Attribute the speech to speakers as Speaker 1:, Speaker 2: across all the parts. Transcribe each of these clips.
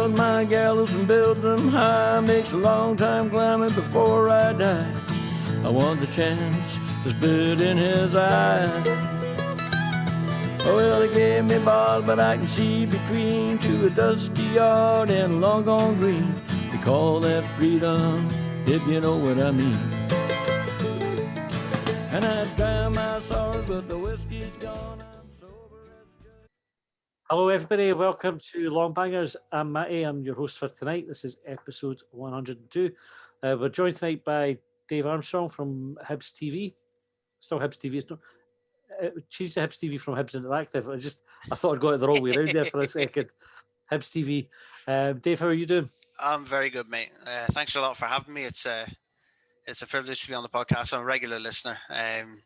Speaker 1: build my gallows and build them high. Makes a long time climbing before I die. I want the chance to spit in his eye. Well, they gave me ball, but I can see between to a dusty yard and a long gone green. They call that freedom, if you know what I mean. And I dry my sorrows, but the whiskey's gone. I'm sober as good.
Speaker 2: Hello, everybody. Welcome to Longbangers. I'm Matty. I'm your host for tonight. This is episode 102. We're joined tonight by Dave Armstrong from Hibs TV. Still Hibs TV. It's not, changed to Hibs TV from Hibs Interactive. I thought I'd got it the wrong way around there for a second. Hibs TV. Dave, how are you doing?
Speaker 3: I'm very good, mate. Thanks a lot for having me. It's a privilege to be on the podcast. I'm a regular listener,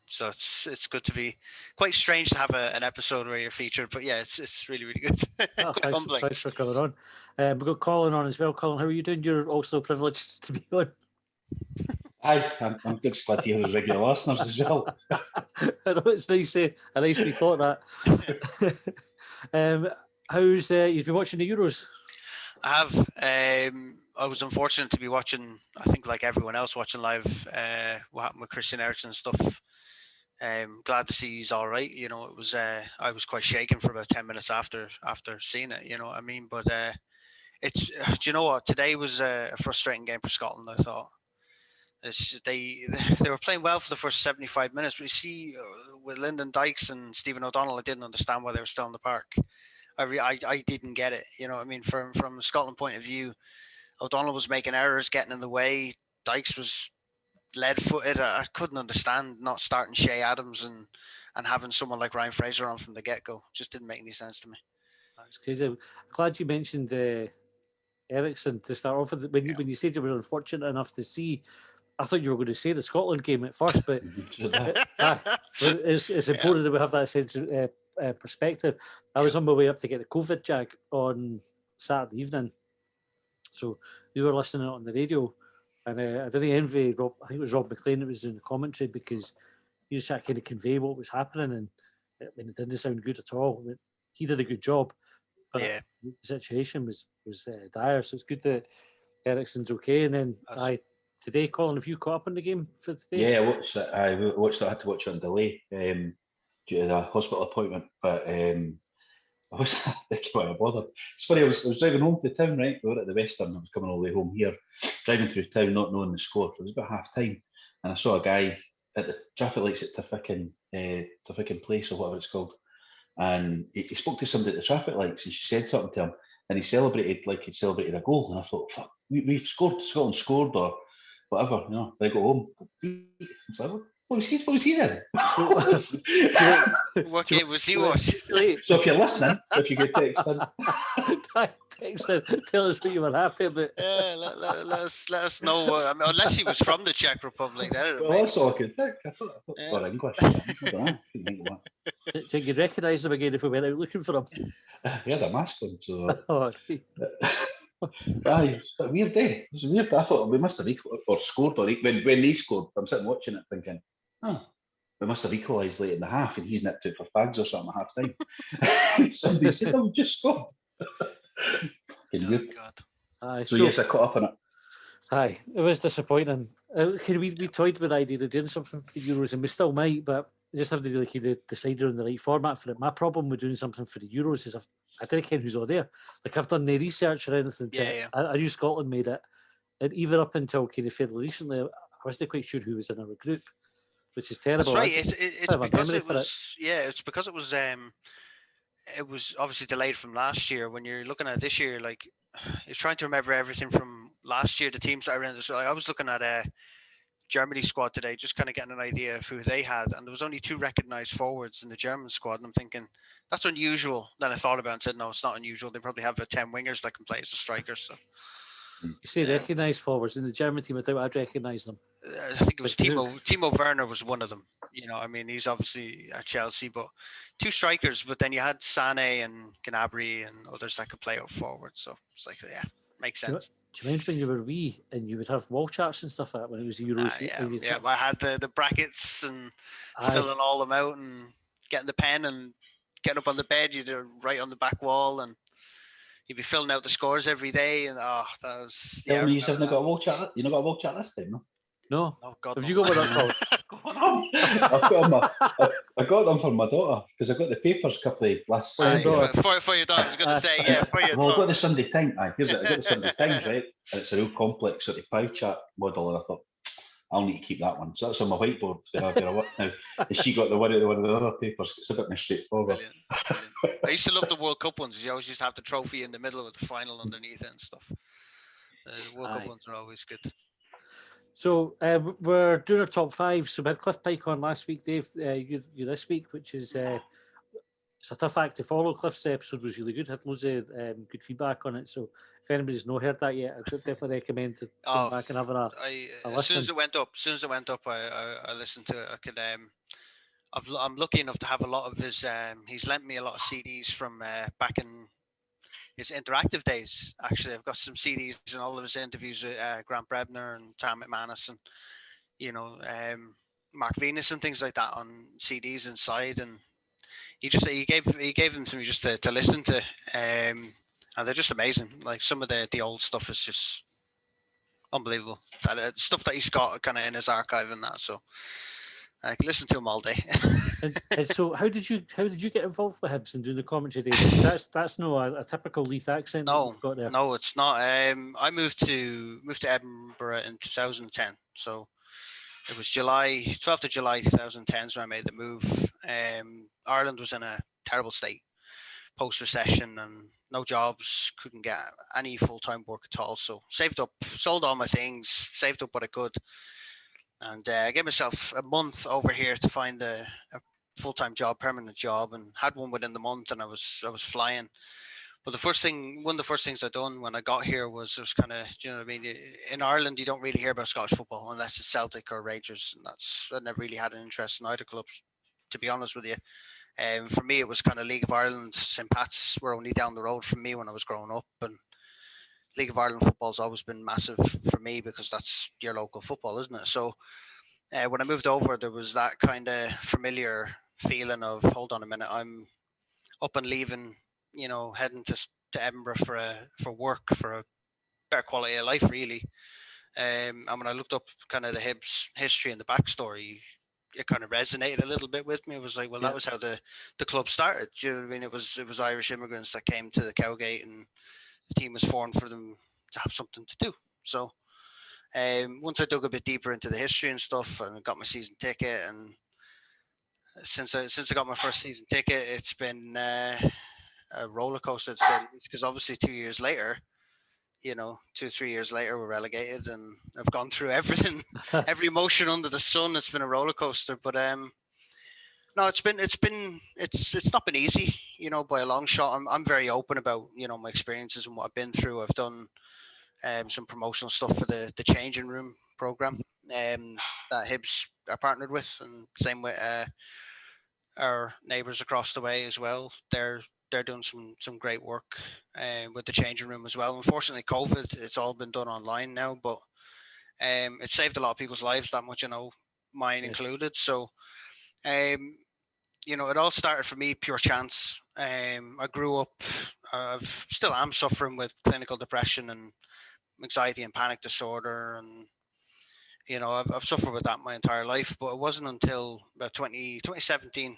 Speaker 3: so it's good to be. Quite strange to have an episode where you're featured, but yeah, it's really good.
Speaker 2: Oh, thanks for coming on. We've got Colin on as well. Colin, how are you doing? You're also privileged to be on.
Speaker 4: Hi, I'm good. Glad to hear the regular listeners as well.
Speaker 2: I know it's nice. I nicely thought that. How's you've been watching the Euros?
Speaker 3: I have. I was unfortunate to be watching. I think like everyone else watching live. What happened with Christian Eriksen and stuff. Glad to see he's all right. You know, it was. I was quite shaken for about 10 minutes after seeing it. You know what I mean? But it's. Do you know what? Today was a frustrating game for Scotland. I thought. They were playing well for the first 75 minutes, but you see, with Lyndon Dykes and Stephen O'Donnell, I didn't understand why they were still in the park. I didn't get it. You know what I mean? From a Scotland point of view, O'Donnell was making errors, getting in the way. Dykes was lead-footed. I couldn't understand not starting Shea Adams and having someone like Ryan Fraser on from the get-go. Just didn't make any sense to me.
Speaker 2: That's crazy. I'm glad you mentioned Eriksen to start off with. When you said you were unfortunate enough to see, I thought you were going to say the Scotland game at first, but it's important that we have that sense of perspective. I was on my way up to get the COVID jab on Saturday evening, so we were listening on the radio, and I didn't envy Rob. I think it was Rob McLean that was in the commentary because he was trying to kind of convey what was happening, and it didn't sound good at all. I mean, he did a good job, but the situation was dire. So it's good that Eriksen's okay, and then today, Colin, have you caught up on the game for today?
Speaker 4: Yeah, I watched it. I had to watch it on delay due to the hospital appointment. But I was thinking why I bothered. It's funny, I was driving home to town, right? We were at the Western. I was coming all the way home here, driving through town, not knowing the score. It was about half time, and I saw a guy at the traffic lights at Tifficking Place or whatever it's called, and he spoke to somebody at the traffic lights, and she said something to him, and he celebrated like he'd celebrated a goal, and I thought, fuck, we've scored, Scotland scored, or whatever, you know. I go home. It's like, what was he then?
Speaker 3: What game was he watching?
Speaker 4: So if you're listening, if you get text
Speaker 2: in, tell us what you were happy about.
Speaker 3: Yeah, let us know. I mean, unless he was from the Czech Republic,
Speaker 4: well, that's all I could think. I thought or English. I don't know.
Speaker 2: Do you think you'd recognise him again if we went out looking for him?
Speaker 4: He had a mask on, so. Aye, but weird day. It was weird. I thought we must have or scored, or when they scored, I'm sitting watching it thinking, we must have equalised late in the half, and he's nipped out for fags or something at half time. Somebody said, we just scored. Weird. So yes, I caught up on it.
Speaker 2: Aye, it was disappointing. We toyed with the idea of doing something for the Euros, and we still might, but I just have to really decide on the right format for it. My problem with doing something for the Euros is I didn't care who's all there. Like, I've done no research or anything. I knew Scotland made it, and even up until kind of fairly recently, I wasn't quite sure who was in our group, which is terrible.
Speaker 3: That's right. It's because it was. Yeah, it's because it was. It was obviously delayed from last year. When you're looking at this year, like, you're trying to remember everything from last year. The teams that are in this. I was looking at Germany squad today, just kind of getting an idea of who they had, and there was only 2 recognised forwards in the German squad, and I'm thinking that's unusual. Then I thought about it and said, no, it's not unusual. They probably have 10 wingers that can play as a striker. So
Speaker 2: you say recognised forwards in the German team. I thought I'd recognise them.
Speaker 3: I think it was Timo Werner was one of them. You know, I mean, he's obviously at Chelsea, but 2 strikers. But then you had Sané and Gnabry and others that could play up forward. So it's like, makes sense.
Speaker 2: Do you remember when you were wee and you would have wall charts and stuff like that when it was the Euros?
Speaker 3: I had the brackets and filling all them out and getting the pen and getting up on the bed. You'd write on the back wall, and he'd be filling out the scores every day, and that was
Speaker 4: Tell me, you
Speaker 3: remember
Speaker 4: haven't
Speaker 3: that.
Speaker 4: got a watch at. You not got a watch at this time, no?
Speaker 2: No.
Speaker 3: Oh God,
Speaker 2: Have
Speaker 3: no.
Speaker 2: you got one up called?
Speaker 4: I got them for my daughter because I got the papers a couple of last
Speaker 2: For your
Speaker 4: Sunday.
Speaker 2: daughter.
Speaker 3: For your daughter, I was going to say, yeah, for your
Speaker 4: Well, I got
Speaker 3: daughter.
Speaker 4: the Sunday Times. Here's it. I got the Sunday Times, right? And it's a real complex sort of pie chart model, and I thought I'll need to keep that one. So that's on my whiteboard where I work now. And she got one of the other papers. It's a bit more straightforward.
Speaker 3: Brilliant. I used to love the World Cup ones. You always used to have the trophy in the middle with the final underneath it and stuff. The World Cup ones are always good.
Speaker 2: So we're doing our top 5. So we had Cliff Pike on last week, Dave. You this week, which is it's a tough act to follow. Cliff's episode was really good. Had loads of good feedback on it. So if anybody's not heard that yet, I definitely recommend to go back and having a listen.
Speaker 3: As soon as it went up, I listened to it. I could. I'm lucky enough to have a lot of his. He's lent me a lot of CDs from back in his interactive days. Actually, I've got some CDs and all of his interviews with Grant Brebner and Tam McManus and Mark Venus and things like that on CDs inside. And he gave them to me just to listen to, and they're just amazing. Like some of the old stuff is just unbelievable. That stuff that he's got kind of in his archive and that. So I can listen to him all day.
Speaker 2: and so, how did you get involved with Hibs and doing the commentary? Because that's no a typical Leith accent.
Speaker 3: No,
Speaker 2: you've got there.
Speaker 3: No, it's not. I moved to Edinburgh in 2010. So it was 12th of July 2010 when I made the move. Ireland was in a terrible state post-recession and no jobs, couldn't get any full-time work at all. So saved up, sold all my things, saved up what I could. And I gave myself a month over here to find a full-time job, permanent job, and had one within the month, and I was flying. But one of the first things I done when I got here was kind of, you know what I mean? In Ireland, you don't really hear about Scottish football unless it's Celtic or Rangers, and I never really had an interest in either clubs, to be honest with you. For me, it was kind of League of Ireland. St. Pat's were only down the road from me when I was growing up, and League of Ireland football's always been massive for me because that's your local football, isn't it? So when I moved over, there was that kind of familiar feeling of, hold on a minute, I'm up and leaving, heading to Edinburgh for work, for a better quality of life, really. And when I looked up kind of the Hibs history and the backstory, it kind of resonated a little bit with me. It was like, well, that was how the club started. Do you know what I mean? It was Irish immigrants that came to the Cowgate, and the team was formed for them to have something to do. So once I dug a bit deeper into the history and stuff, and got my season ticket, and since I got my first season ticket, it's been a roller coaster to say the least. Because obviously 2 years later, 2-3 years later, we're relegated, and I've gone through everything, every emotion under the sun. It's been a roller coaster, but no, it's not been easy, by a long shot. I'm very open about, my experiences and what I've been through. I've done some promotional stuff for the changing room program that Hibs are partnered with, and same with our neighbours across the way as well. They're doing some great work with the changing room as well. Unfortunately, COVID, it's all been done online now, but it saved a lot of people's lives, that much, mine included. So it all started for me pure chance. I grew up, still am suffering with clinical depression and anxiety and panic disorder, and I've suffered with that my entire life. But it wasn't until about 2017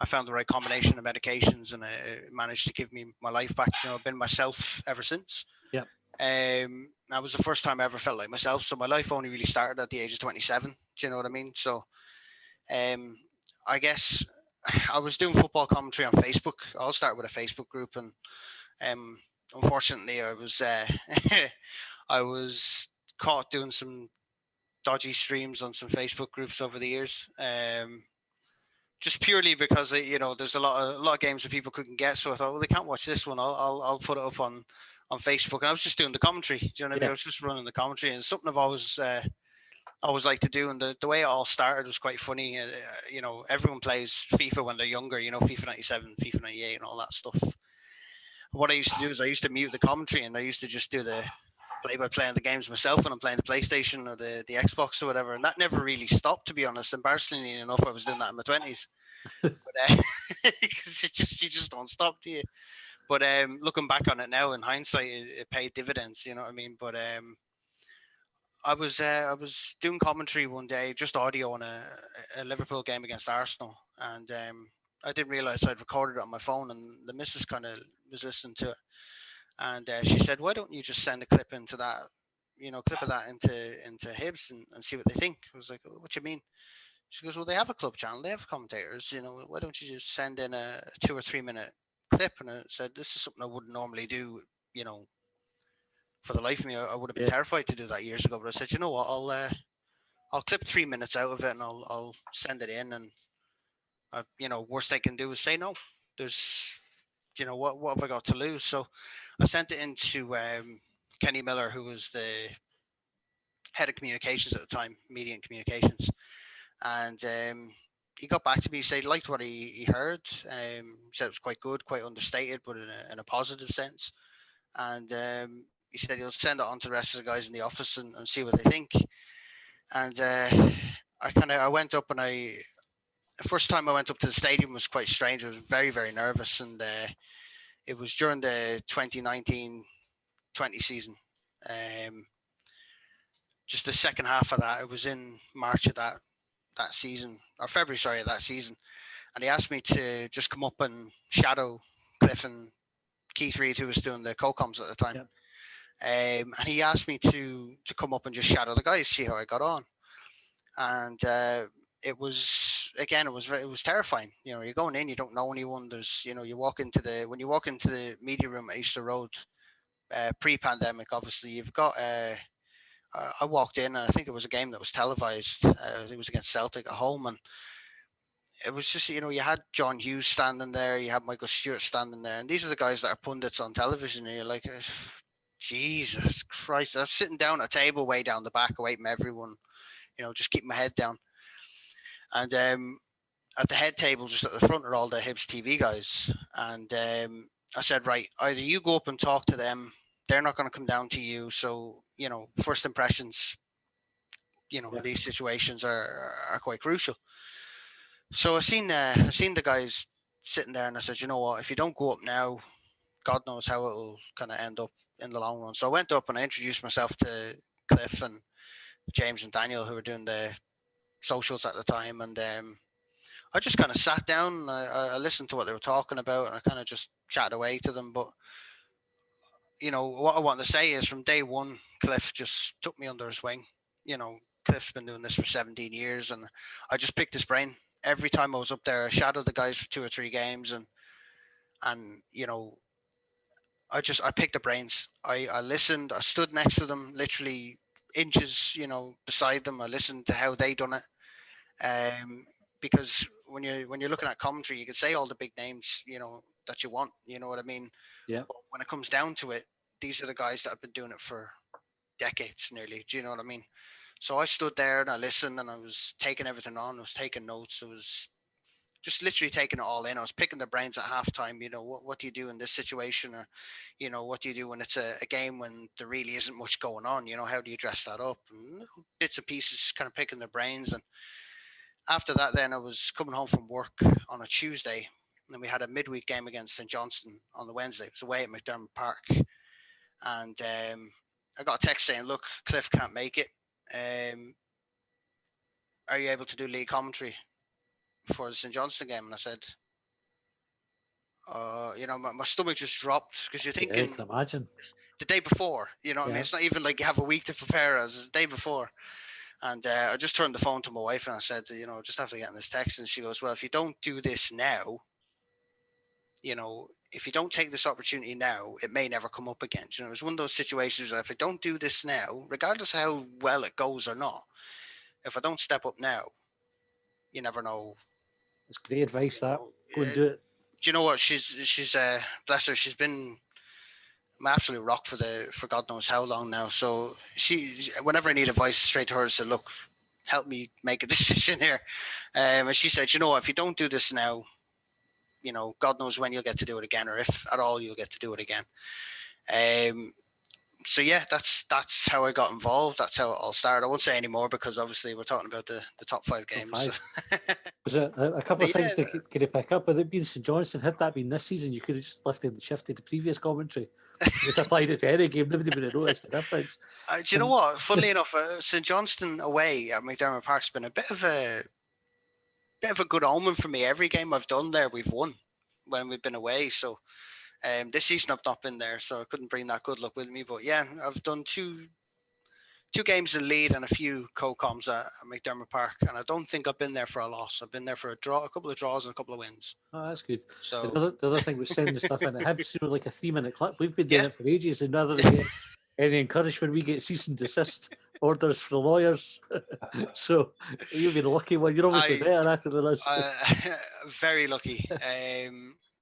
Speaker 3: I found the right combination of medications, and it managed to give me my life back. I've been myself ever since.
Speaker 2: Yeah.
Speaker 3: That was the first time I ever felt like myself. So my life only really started at the age of 27. Do you know what I mean? So I guess I was doing football commentary on Facebook. I'll start with a Facebook group, and unfortunately, I was I was caught doing some dodgy streams on some Facebook groups over the years. Just purely because there's a lot of games that people couldn't get, so I thought, well, they can't watch this one. I'll put it up on Facebook, and I was just doing the commentary. Do you know what I mean? I was just running the commentary, and it's something I've always liked to do. And the way it all started was quite funny. Everyone plays FIFA when they're younger. FIFA 97, FIFA 98, and all that stuff. What I used to do is I used to mute the commentary, and I used to just do the play-by-play on the games myself when I'm playing the PlayStation or the Xbox or whatever, and that never really stopped, to be honest. Embarrassingly enough, I was doing that in my 20s, but because you just don't stop, do you? But looking back on it now, in hindsight, it paid dividends. You know what I mean? But I was doing commentary one day, just audio on a Liverpool game against Arsenal, and I didn't realize I'd recorded it on my phone, and the missus kind of was listening to it, and she said, "Why don't you just send a clip into that, clip of that into Hibs and see what they think?" I was like, "What do you mean?" She goes, "Well, they have a club channel, they have commentators. Why don't you just send in a 2 or 3 minute clip?" And I said, "This is something I wouldn't normally do, for the life of me. I would have been terrified to do that years ago. But I said, you know what, I'll clip 3 minutes out of it and I'll send it in. And worst they can do is say no. There's, what have I got to lose?" So I sent it into Kenny Miller, who was the head of communications at the time, media and communications, and he got back to me. He said he liked what he heard. He said it was quite good, quite understated, but in a positive sense. And he said he'll send it on to the rest of the guys in the office and see what they think. And I went up, and the first time I went up to the stadium was quite strange. I was very, very nervous, and it was during the 2019-20 season. Just the second half of that, it was in March of that season, or February, sorry, of that season. And he asked me to just come up and shadow Cliff and Keith Reid, who was doing the co-coms at the time.
Speaker 2: Yep.
Speaker 3: And he asked me to come up and just shadow the guys, see how I got on. And it was terrifying. You're going in, you don't know anyone. There's, when you walk into the media room at Easter Road, pre-pandemic, obviously you've got. I walked in, and I think it was a game that was televised. It was against Celtic at home, and it was just, you had John Hughes standing there, you had Michael Stewart standing there, and these are the guys that are pundits on television, and you're like, Jesus Christ. I'm sitting down at a table way down the back, away from everyone, just keep my head down. And at the head table, just at the front, are all the Hibs TV guys. And I said, right, either you go up and talk to them, they're not going to come down to you. So, first impressions, in these situations are quite crucial. So I seen the guys sitting there, and I said, you know what, if you don't go up now, God knows how it'll kind of end up in the long run. So I went up and I introduced myself to Cliff and James and Daniel, who were doing the socials at the time, and I just kind of sat down. I listened to what they were talking about, and I kind of just chatted away to them. But what I want to say is, from day one, Cliff just took me under his wing. Cliff's been doing this for 17 years, and I just picked his brain every time I was up there. I shadowed the guys for 2 or 3 games, and I picked the brains. I listened. I stood next to them, literally inches, beside them. I listened to how they done it. Because when you're looking at commentary, you can say all the big names, that you want. You know what I mean?
Speaker 2: Yeah.
Speaker 3: But when it comes down to it, these are the guys that have been doing it for decades, nearly. Do you know what I mean? So I stood there and I listened, and I was taking everything on. I was taking notes. I was just literally taking it all in. I was picking their brains at halftime. What do you do in this situation? Or, what do you do when it's a game when there really isn't much going on? How do you dress that up? And bits and pieces, kind of picking their brains. And after that, then I was coming home from work on a Tuesday, and then we had a midweek game against St Johnstone on the Wednesday. It was away at McDermott Park. And I got a text saying, look, Cliff can't make it. Are you able to do league commentary for the St Johnstone game? And I said, my stomach just dropped, because you're thinking,
Speaker 2: I can imagine.
Speaker 3: The day before, what I mean? It's not even like you have a week to prepare us. It's the day before. And I just turned the phone to my wife and I said, just after getting this text, and she goes, well, if you don't do this now, if you don't take this opportunity now, it may never come up again. It was one of those situations where if I don't do this now, regardless of how well it goes or not, if I don't step up now, you never know.
Speaker 2: It's great advice, that. Go and do it.
Speaker 3: Do you know what? She's bless her, she's been my absolute rock for God knows how long now. So she, whenever I need advice, straight to her and said, look, help me make a decision here. And she said, if you don't do this now, God knows when you'll get to do it again, or if at all you'll get to do it again. So yeah, that's how I got involved. That's how it all started. I won't say any more because obviously we're talking about the top 5 games.
Speaker 2: five.
Speaker 3: So.
Speaker 2: Was it a couple of
Speaker 3: But
Speaker 2: things
Speaker 3: yeah,
Speaker 2: that could have picked up? With it being St Johnstone, had that been this season, you could have just lifted and shifted the previous commentary. Just applied it to any game. Nobody would have noticed the difference.
Speaker 3: do you know what? Funnily enough, St Johnstone away at McDermott Park's been a bit of a good omen for me. Every game I've done there, we've won when we've been away. So this season I've not been there, so I couldn't bring that good luck with me. But yeah, I've done two games in lead and a few co-coms at McDermott Park, and I don't think I've been there for a loss. I've been there for a couple of draws and a couple of wins.
Speaker 2: Oh, that's good.
Speaker 3: So
Speaker 2: The other thing was sending stuff in. Hibs, like a 3-minute clip. We've been doing
Speaker 3: Yeah.
Speaker 2: it for ages, and rather than get any encouragement, we get cease and desist orders for the lawyers. So you've been the lucky one. You're obviously better after the list.
Speaker 3: very lucky.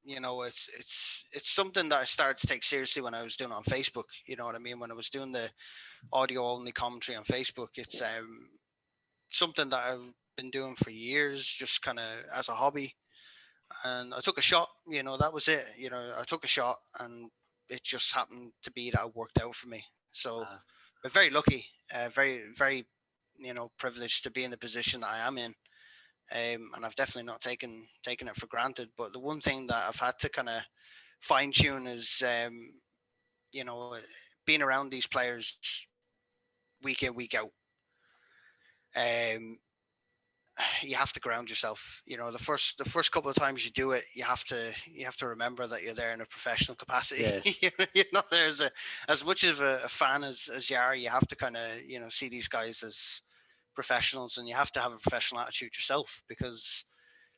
Speaker 3: You know, it's something that I started to take seriously when I was doing it on Facebook. You know what I mean? When I was doing the audio only commentary on Facebook, it's something that I've been doing for years, just kind of as a hobby. And I took a shot. You know, that was it. You know, I took a shot, and it just happened to be that it worked out for me. So, I'm very lucky. Very, very, privileged to be in the position that I am in. And I've definitely not taken it for granted. But the one thing that I've had to kind of fine tune is, being around these players week in, week out. You have to ground yourself. You know, the first couple of times you do it, you have to remember that you're there in a professional capacity. Yeah. You're not there as much of a fan as you are. You have to kind of see these guys as professionals, and you have to have a professional attitude yourself, because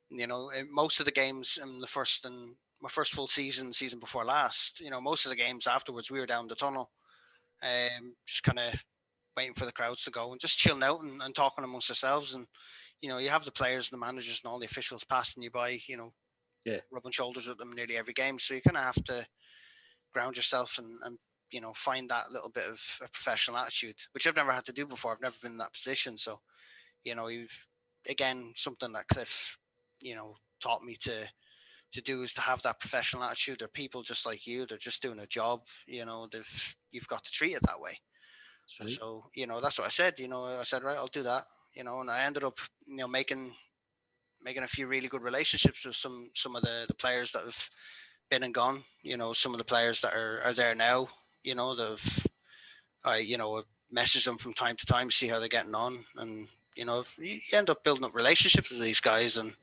Speaker 3: in most of the games in my first full season before last, most of the games afterwards we were down the tunnel, just kind of waiting for the crowds to go and just chilling out and talking amongst ourselves. And you have the players and the managers and all the officials passing you by, rubbing shoulders with them nearly every game. So you kind of have to ground yourself and find that little bit of a professional attitude, which I've never had to do before. I've never been in that position. So, you've, again, something that Cliff, taught me to do is to have that professional attitude. They're people just like you. They're just doing a job. You've got to treat it that way. Right. So, that's what I said. I said, right, I'll do that. And I ended up, making a few really good relationships with some of the players that have been and gone. Some of the players that are there now. I message them from time to time, see how they're getting on, and you end up building up relationships with these guys, and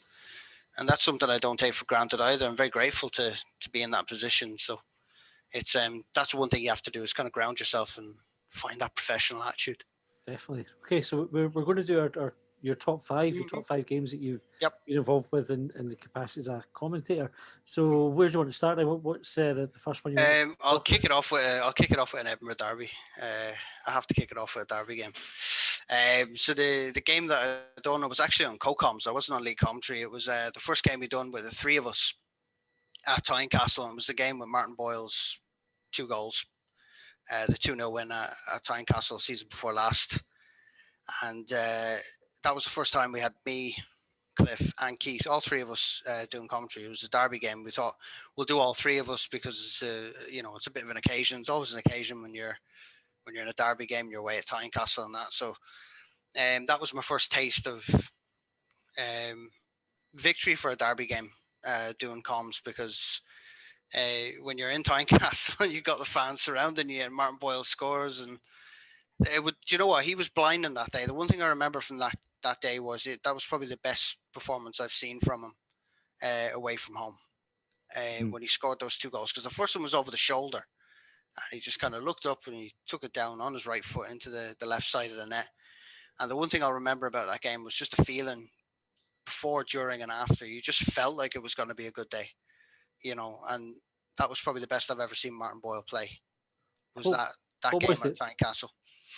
Speaker 3: that's something I don't take for granted either. I'm very grateful to be in that position. So it's that's one thing you have to do, is kind of ground yourself and find that professional attitude.
Speaker 2: Definitely. Okay, so we're going to do your top 5, your top 5 games that you've been involved with in the capacity as a commentator. So where do you want to start? What's the first one?
Speaker 3: I'll kick it off with an Edinburgh derby. I have to kick it off with a derby game. So the game that I done, I was actually on co-coms. I wasn't on league commentary. It was the first game we done with the 3 of us at Tynecastle, and it was the game with Martin Boyle's 2 goals. The 2-0 win at Tynecastle season before last. And that was the first time we had me, Cliff, and Keith, all 3 of us doing commentary. It was a derby game. We thought we'll do all 3 of us because it's a bit of an occasion. It's always an occasion when you're in a derby game, you're away at Tynecastle and that. So that was my first taste of victory for a derby game, doing comms, because when you're in Tynecastle, you've got the fans surrounding you, and Martin Boyle scores, and do you know what? He was blinding that day. The one thing I remember from that day was that was probably the best performance I've seen from him away from home, when he scored those 2 goals. Because the first one was over the shoulder, and he just kind of looked up and he took it down on his right foot into the left side of the net. And the one thing I'll remember about that game was just the feeling before, during, and after. You just felt like it was going to be a good day, and that was probably the best I've ever seen Martin Boyle play. Was that game at Tynecastle?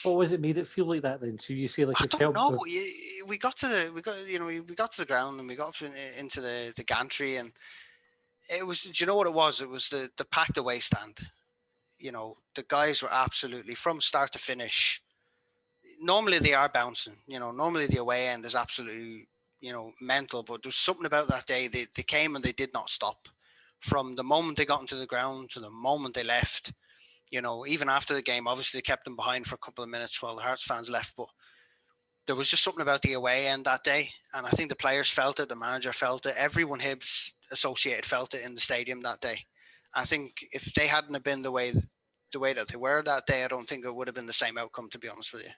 Speaker 2: What was it made it feel like that then? So you say like
Speaker 3: I
Speaker 2: it
Speaker 3: don't
Speaker 2: felt.
Speaker 3: know. We got to the ground, and we got up into the gantry, and it was. Do you know what it was? It was the packed away stand. The guys were absolutely, from start to finish. Normally they are bouncing. Normally the away end is absolutely mental, but there's something about that day. They came and they did not stop. From the moment they got into the ground to the moment they left, You know, even after the game, obviously they kept them behind for a couple of minutes while the Hearts fans left, but there was just something about the away end that day, and I think the players felt it, the manager felt it, everyone Hibs associated felt it in the stadium that day. I think if they hadn't have been the way that they were that day, I don't think it would have been the same outcome, to be honest with you.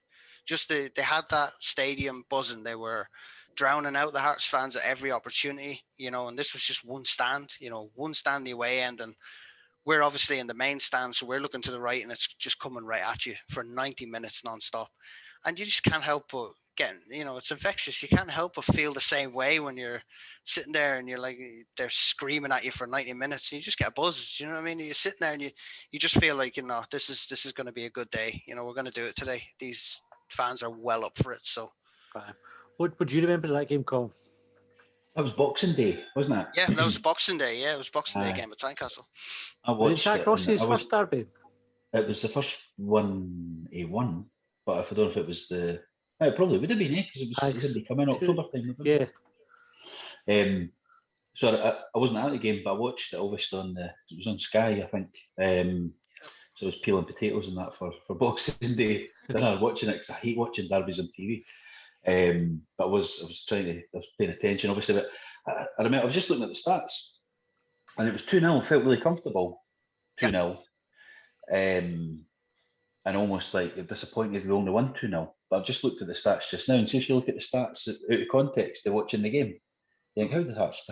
Speaker 3: Just they had that stadium buzzing. They were drowning out the Hearts fans at every opportunity, you know, and this was just one stand, you know, one stand the away end, and we're obviously in the main stand, so we're looking to the right, and it's just coming right at you for 90 minutes non-stop. And you just can't help but get, you know, it's infectious. You can't help but feel the same way when you're sitting there and you're like, they're screaming at you for 90 minutes, and you just get a buzz. You know what I mean? You're sitting there and you just feel like, you know, this is going to be a good day. You know, we're going to do it today. These fans are well up for it. So,
Speaker 2: what would you remember that game, Colin?
Speaker 4: That was Boxing Day, wasn't it?
Speaker 3: Yeah, that was Boxing Day. Yeah, it was Boxing Day game at Tynecastle.
Speaker 4: I
Speaker 2: Was it
Speaker 4: watched
Speaker 2: Jack Ross's first derby?
Speaker 4: It was the first one he won, but if I don't know if it was the, it probably would have been, because it was when they come in October time.
Speaker 2: Yeah.
Speaker 4: So I wasn't at the game, but I watched it obviously it was on Sky, I think. So I was peeling potatoes and that for Boxing Day. Then I was watching it because I hate watching derbies on TV. But I was paying attention, obviously. But I remember I was just looking at the stats, and it was 2-0. Felt really comfortable, 2-0, and almost like disappointed we only won 2-0. But I've just looked at the stats just now, and see if you look at the stats out of context, they're watching the game. You think, how did Hearts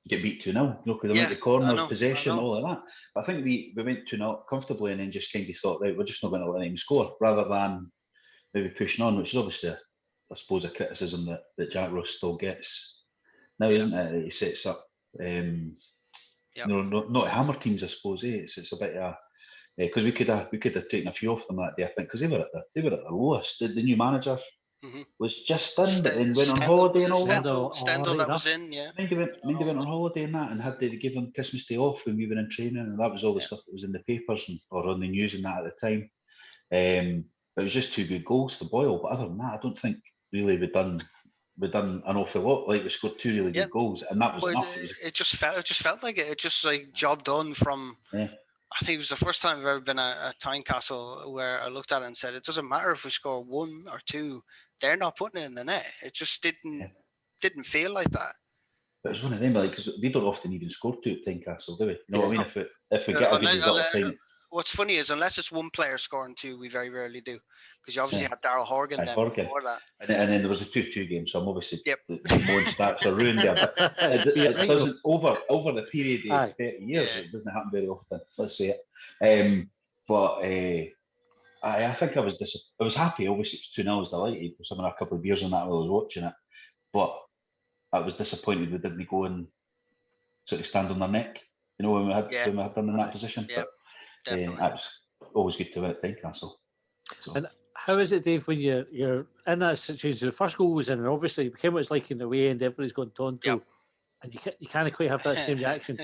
Speaker 4: get beat 2-0? You know, because they went to corners, possession, all of that. But I think we went 2-0 comfortably, and then just kind of thought, right, we're just not going to let them score, rather than maybe pushing on, which is obviously, I suppose, a criticism that Jack Ross still gets now, isn't it? That he sets up, you know, not hammer teams, I suppose. It's a bit because we could have taken a few off them that day, I think, because they were at the lowest. The new manager was just in, but then went on holiday and all that.
Speaker 3: Stendhal, that was in, yeah.
Speaker 4: Mind they went on holiday and that, and had they give him Christmas Day off when we were in training, and that was all the stuff that was in the papers or on the news and that at the time. But it was just 2 good goals to Boyle. But other than that, I don't think really we'd done an awful lot. Like, we scored 2 really good goals, and that was enough.
Speaker 3: It just felt like it. It just like job done from. Yeah. I think it was the first time I've ever been at Tynecastle where I looked at it and said, it doesn't matter if we score 1 or 2, they're not putting it in the net. It just didn't feel like that.
Speaker 4: But it's one of them, like, because we don't often even score 2 at Tynecastle, do we? You know what I mean? If we get a good result, I think.
Speaker 3: What's funny is, unless it's one player scoring 2, we very rarely do. Because you obviously had Daryl Horgan before that.
Speaker 4: And then there was a 2-2 game, so I'm obviously the Moan stats are ruined there. But it doesn't, over the period of 30 years, it doesn't happen very often, let's say it. But I think I was happy, obviously it was 2-0, I was delighted. I was having a couple of beers on that while I was watching it. But I was disappointed we didn't go and sort of stand on their neck, you know, when we had them in that position.
Speaker 3: Yeah, definitely.
Speaker 4: That was always good to win at Tynecastle. So.
Speaker 2: And how is it, Dave, when you're in that situation? The first goal was in, and obviously it became what it's like in the away end, everybody's going tonto, and you can't quite have that same reaction.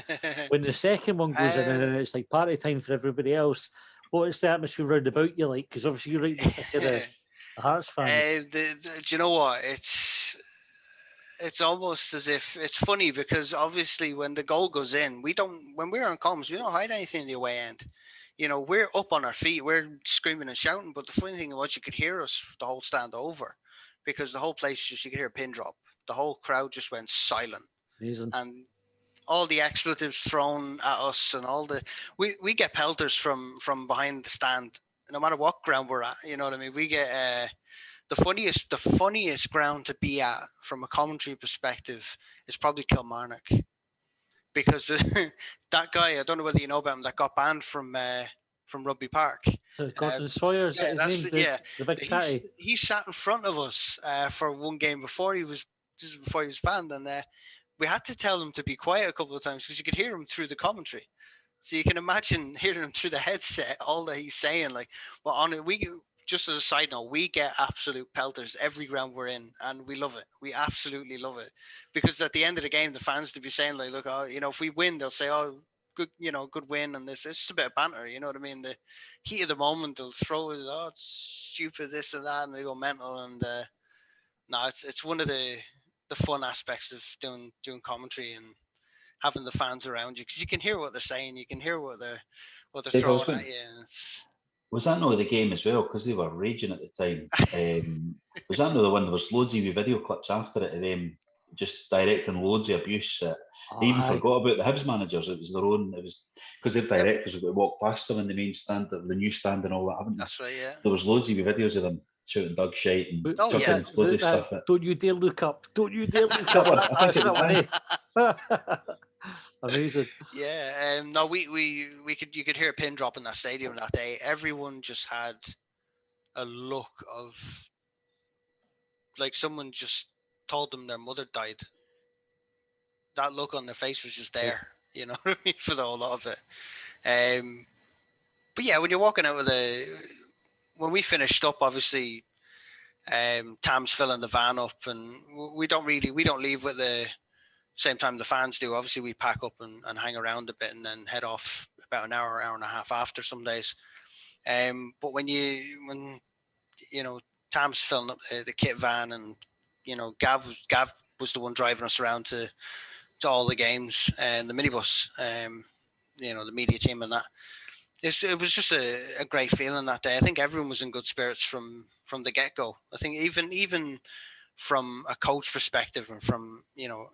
Speaker 2: When the second one goes in, and it's like party time for everybody else, what is the atmosphere round about you like? Because obviously you're right in the thick of the Hearts fans.
Speaker 3: Do you know what? It's almost as if, it's funny because obviously when the goal goes in, when we're on comms, we don't hide anything in the away end. You know, we're up on our feet, we're screaming and shouting, but the funny thing was you could hear us the whole stand over, because the whole place you could hear a pin drop. The whole crowd just went silent.
Speaker 2: Amazing.
Speaker 3: And all the expletives thrown at us, and all we get pelters from behind the stand, no matter what ground we're at. You know what I mean? We get the funniest ground to be at from a commentary perspective is probably Kilmarnock. Because that guy, I don't know whether you know about him, that got banned from Rugby Park.
Speaker 2: So Gordon Sawyer's his name, the big tatty.
Speaker 3: He sat in front of us for one game before he was banned, and we had to tell him to be quiet a couple of times because you could hear him through the commentary. So you can imagine hearing him through the headset, all that he's saying. Like, well, on it, just as a side note, we get absolute pelters every ground we're in, and we love it. We absolutely love it, because at the end of the game, the fans to be saying like, "Look, you know, if we win, they'll say, oh, good, you know, good win," and this. It's just a bit of banter, you know what I mean? The heat of the moment, they'll throw it. Oh, it's stupid, this and that, and they go mental. And no, it's one of the fun aspects of doing commentary and having the fans around you, because you can hear what they're saying, you can hear what what they're
Speaker 4: Dave, I was
Speaker 3: throwing
Speaker 4: going-
Speaker 3: at you. And it's,
Speaker 4: Was that not the game as well? Because they were raging at the time. Was that not the one? There was loads of wee video clips after it of them just directing loads of abuse. They even
Speaker 2: Aye.
Speaker 4: forgot about the Hibs managers. It was their own. It was because their directors have got to walk past them in the main stand, the new stand, and all that, haven't they?
Speaker 3: that's right, yeah.
Speaker 4: There was loads of wee videos of them shouting dog shite and
Speaker 2: But
Speaker 3: Oh,
Speaker 2: was
Speaker 3: yeah.
Speaker 4: chucking loads of stuff.
Speaker 2: Don't you dare look up. Don't you dare look
Speaker 4: That one,
Speaker 2: up.
Speaker 4: I think it was
Speaker 2: That's not Amazing.
Speaker 3: Yeah, no, we could you could hear a pin drop in that stadium that day. Everyone just had a look of like someone just told them their mother died. That look on their face was just there, you know what I mean, for the whole lot of it. But yeah, when you're walking out with when we finished up, obviously, Tam's filling the van up, and we don't leave with the same time the fans do. Obviously, we pack up and hang around a bit, and then head off about an hour and a half after some days. But when you know Tam's filling up the kit van, and you know Gav was the one driving us around to all the games and the minibus, you know, the media team and that. It was just a great feeling that day. I think everyone was in good spirits from the get go. I think even from a coach perspective and from, you know,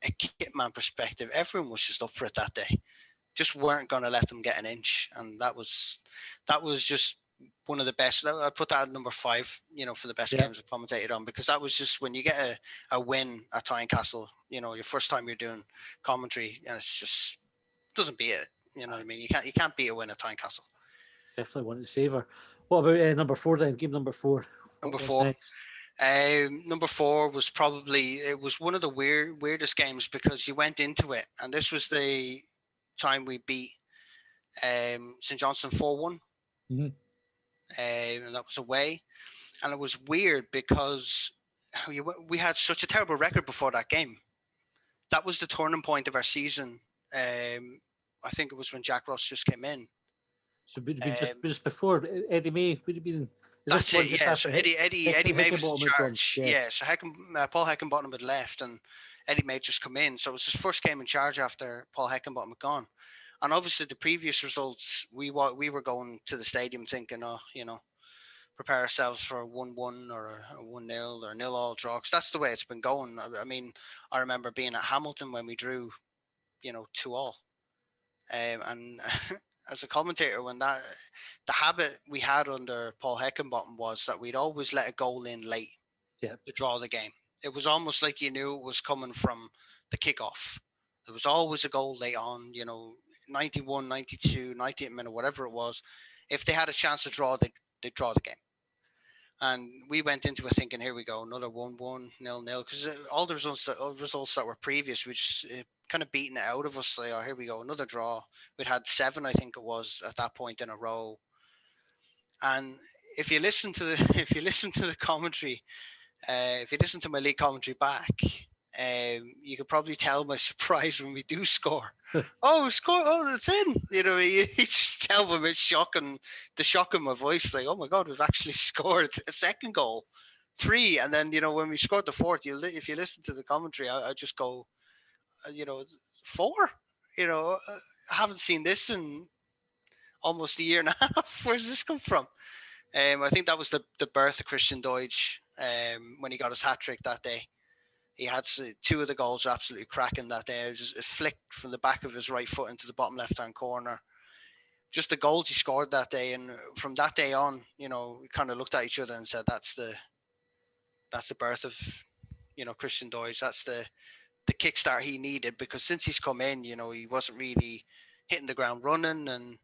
Speaker 3: a kit man perspective, everyone was just up for it that day. Just weren't going to let them get an inch, and that was just one of the best. I put that at number 5, you know, for the best games I've commentated on, because that was just when you get a win at Tynecastle, you know, your first time you're doing commentary, and it's just doesn't beat it. You know what I mean? You can't beat a win at Tynecastle.
Speaker 2: Definitely wanted to save her. What about number 4 then? Game number 4.
Speaker 3: Number
Speaker 2: What's
Speaker 3: 4.
Speaker 2: next?
Speaker 3: Number 4 was it was one of the weirdest games, because you went into it, and this was the time we beat St Johnstone 4-1.
Speaker 2: Mm-hmm.
Speaker 3: And that was away, and it was weird because we had such a terrible record before that game. That was the turning point of our season. I think it was when Jack Ross just came in.
Speaker 2: So it would have been just before Eddie May would have been.
Speaker 3: That's it, yeah. So Eddie May was in charge. Yeah, so Paul Heckenbottom had left, and Eddie May just come in. So it was his first game in charge after Paul Heckenbottom had gone. And obviously the previous results, we were going to the stadium thinking, oh, you know, prepare ourselves for a 1-1 or a 1-0 or a 0-0 draw. Because that's the way it's been going. I mean, I remember being at Hamilton when we drew, you know, 2-2. And as a commentator, when the habit we had under Paul Heckenbottom was that we'd always let a goal in late to draw the game. It was almost like you knew it was coming from the kickoff. There was always a goal late on, you know, 91, 92, 98 minute, whatever it was. If they had a chance to draw, they'd draw the game. And we went into it thinking, here we go, another 1-1, 0-0. Because all the results that were previous, we just kind of beaten it out of us. Like, oh, here we go, another draw. We'd had 7, I think it was, at that point in a row. And if you listen to the commentary, if you listen to my league commentary back, you could probably tell my surprise when we do score. Oh, we score! Oh, it's in. You know, you just tell them it's shocking. The shock in my voice, like, oh my god, we've actually scored a second goal, 3, and then, you know, when we scored the 4th, if you listen to the commentary, I just go, you know, 4. You know, I haven't seen this in almost a year and a half. Where's this come from? I think that was the birth of Christian Deutsch when he got his hat trick that day. He had 2 of the goals absolutely cracking that day. It was just a flick from the back of his right foot into the bottom left-hand corner. Just the goals he scored that day, and from that day on, you know, we kind of looked at each other and said, "That's the birth of, you know, Christian Deutsch. That's the kickstart he needed, because since he's come in, you know, he wasn't really hitting the ground running, and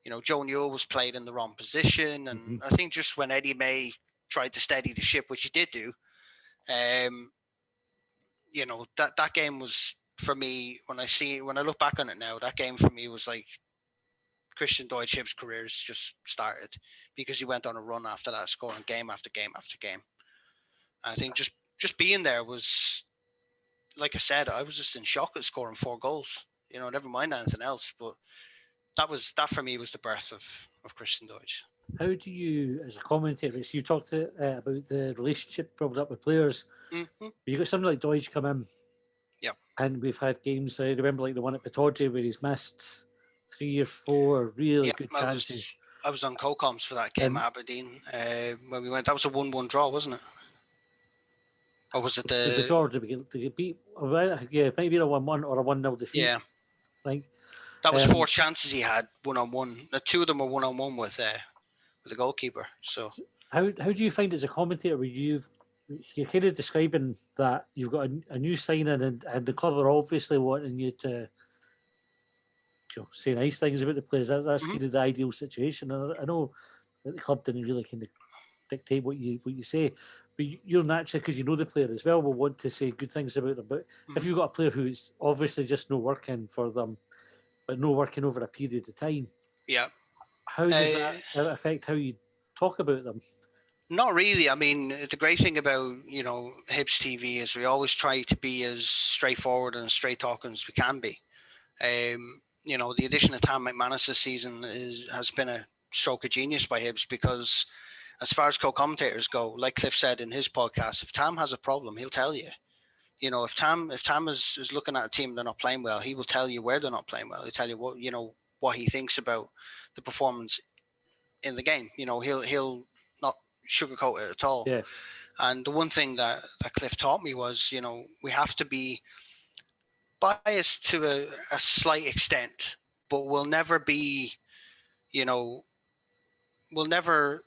Speaker 3: you know, Joe Newell was played in the wrong position, and I think just when Eddie May tried to steady the ship, which he did do, you know, that game was, for me, when I look back on it now, that game for me was like Christian Deutsch Hibs' careers just started, because he went on a run after that, scoring game after game after game. And I think just being there was, like I said, I was just in shock at scoring 4 goals. You know, never mind anything else, but that for me was the birth of Christian Deutsch.
Speaker 2: How do you, as a commentator, so you talked about the relationship built up with players.
Speaker 3: Mm-hmm.
Speaker 2: You got somebody like Deutsch come in.
Speaker 3: Yep.
Speaker 2: And we've had games, I remember like the one at Pataudry where he's missed 3 or 4 really
Speaker 3: Yeah,
Speaker 2: good chances.
Speaker 3: I was on co-coms for that game at Aberdeen when we went. That was a 1-1 draw, wasn't it? Or was it
Speaker 2: The draw to get beat? Yeah, it might be a 1-1 or a 1-0 defeat.
Speaker 3: Yeah,
Speaker 2: like
Speaker 3: that was 4 chances he had 1-on-1. The 2 of them were 1-on-1 with the goalkeeper. So
Speaker 2: how do you find as a commentator where you're kind of describing that you've got a new signing and the club are obviously wanting you to say nice things about the players. That's kind of the ideal situation. And I know that the club didn't really kind of dictate what you say, but you're naturally, because you know the player as well, will want to say good things about them. But if you've got a player who's obviously just no working for them, but no working over a period of time,
Speaker 3: yeah,
Speaker 2: how does that affect how you talk about them?
Speaker 3: Not really. I mean, the great thing about Hibs TV is we always try to be as straightforward and straight talking as we can be. The addition of Tam McManus this season has been a stroke of genius by Hibs, because as far as co-commentators go, like Cliff said in his podcast, if Tam has a problem, he'll tell you. If Tam is looking at a team they're not playing well, he will tell you where they're not playing well. He'll tell you what he thinks about the performance in the game. He'll not sugarcoat it at all.
Speaker 2: Yeah.
Speaker 3: And the one thing that Cliff taught me was, we have to be biased to a slight extent, but we'll never be, we'll never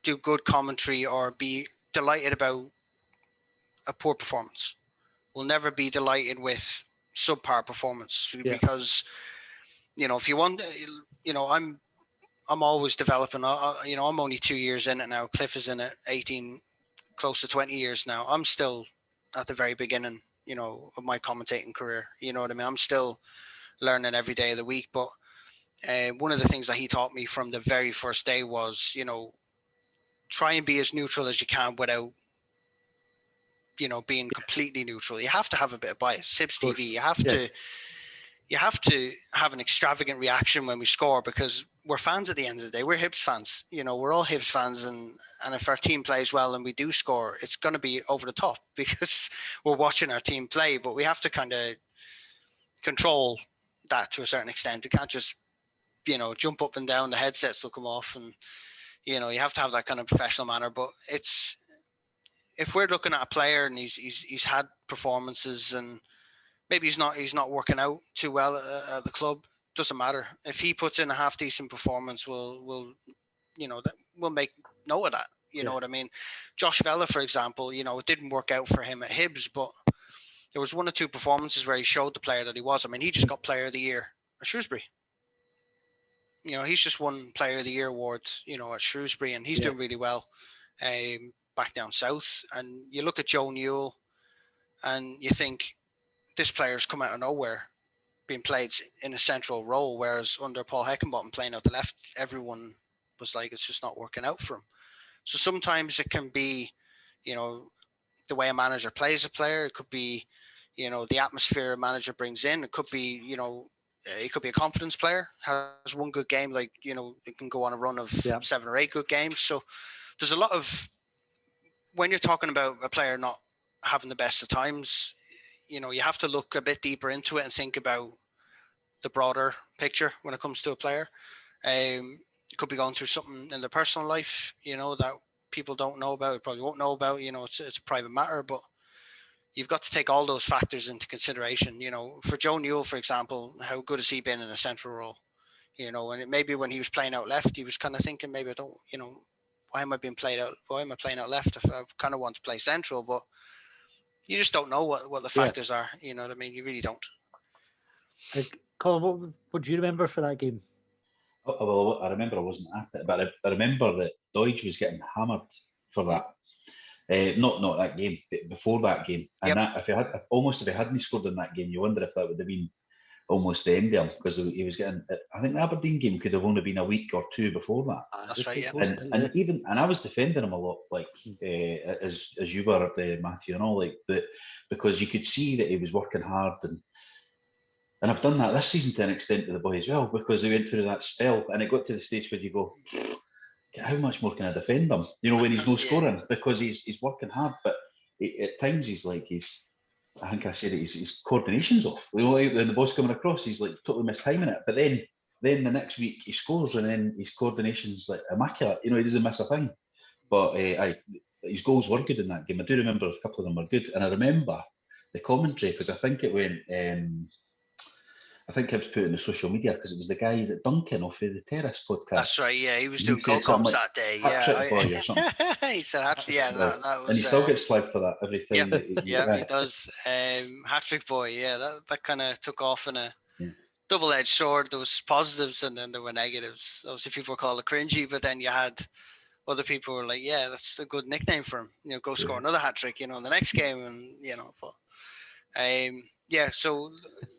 Speaker 3: do good commentary or be delighted about a poor performance. We'll never be delighted with subpar performance, because, if you want, I'm always developing. I'm only 2 years in it now. Cliff is in it 18, close to 20 years now. I'm still at the very beginning, of my commentating career. You know what I mean? I'm still learning every day of the week. But one of the things that he taught me from the very first day was, try and be as neutral as you can without, being completely neutral. You have to have a bit of bias. Hibs TV, you have to have an extravagant reaction when we score, because we're fans at the end of the day. We're Hibs fans. We're all Hibs fans, and if our team plays well and we do score, it's going to be over the top because we're watching our team play. But we have to kind of control that to a certain extent. We can't just, jump up and down. The headsets will come off, and you have to have that kind of professional manner. But if we're looking at a player and he's had performances and maybe he's not working out too well at the club, doesn't matter. If he puts in a half decent performance, we'll make note of that. You know what I mean? Josh Vela, for example, it didn't work out for him at Hibs, but there was 1 or 2 performances where he showed the player that he was. I mean, he just got Player of the Year at Shrewsbury. He's just won Player of the Year award, at Shrewsbury, and he's doing really well back down south. And you look at Joe Newell and you think, this player's come out of nowhere, being played in a central role, whereas under Paul Heckenbottom playing out the left, everyone was like, it's just not working out for him. So sometimes it can be, the way a manager plays a player. It could be, the atmosphere a manager brings in. It could be, it could be a confidence player, has one good game, like, it can go on a run of 7 or 8 good games. So there's a lot of, when you're talking about a player not having the best of times, you have to look a bit deeper into it and think about the broader picture when it comes to a player. It could be going through something in their personal life, that people don't know about, probably won't know about. It's a private matter, but you've got to take all those factors into consideration. For Joe Newell, for example, how good has he been in a central role? And maybe when he was playing out left, he was kind of thinking, maybe I don't, why am I playing out left if I kind of want to play central? But you just don't know what the factors are. You know what I mean? You really don't.
Speaker 2: Colin, what do you remember for that game?
Speaker 4: Well, I remember I wasn't at it, but I remember that Deutsch was getting hammered for that. Not that game, but before that game. And that, if he hadn't scored in that game, you wonder if that would have been almost the end of him, because he was getting. I think the Aberdeen game could have only been a week or 2 before that.
Speaker 3: That's right.
Speaker 4: And I was defending him a lot, like as you were, Matthew, and all, like that, because you could see that he was working hard, and I've done that this season to an extent to the boy as well, because they went through that spell, and it got to the stage where you go, how much more can I defend him? When he's no scoring, because he's working hard, but at times he's I think I said it, his coordination's off. You know, when the ball's coming across, he's like totally mistiming it. But then the next week he scores, and then his coordination's like immaculate. You know, he doesn't miss a thing. But his goals were good in that game. I do remember a couple of them were good, and I remember the commentary because I think it went. I think Hibs put it in the social media because it was the guys at Duncan off of the Terrace podcast.
Speaker 3: That's right. Yeah, he was
Speaker 4: He
Speaker 3: doing
Speaker 4: said something
Speaker 3: co-coms
Speaker 4: like,
Speaker 3: that day.
Speaker 4: "Hat-trick boy" or something.
Speaker 3: He said hat-trick. Yeah, that was.
Speaker 4: And he still gets slagged for that every time.
Speaker 3: Yeah, he does. Hat-trick boy. Yeah, that kind of took off in a double-edged sword. There was positives and then there were negatives. Obviously, people were called it cringy, but then you had other people who were like, "Yeah, that's a good nickname for him. You know, go score another hat-trick. You know, in the next game." And you know, but yeah. So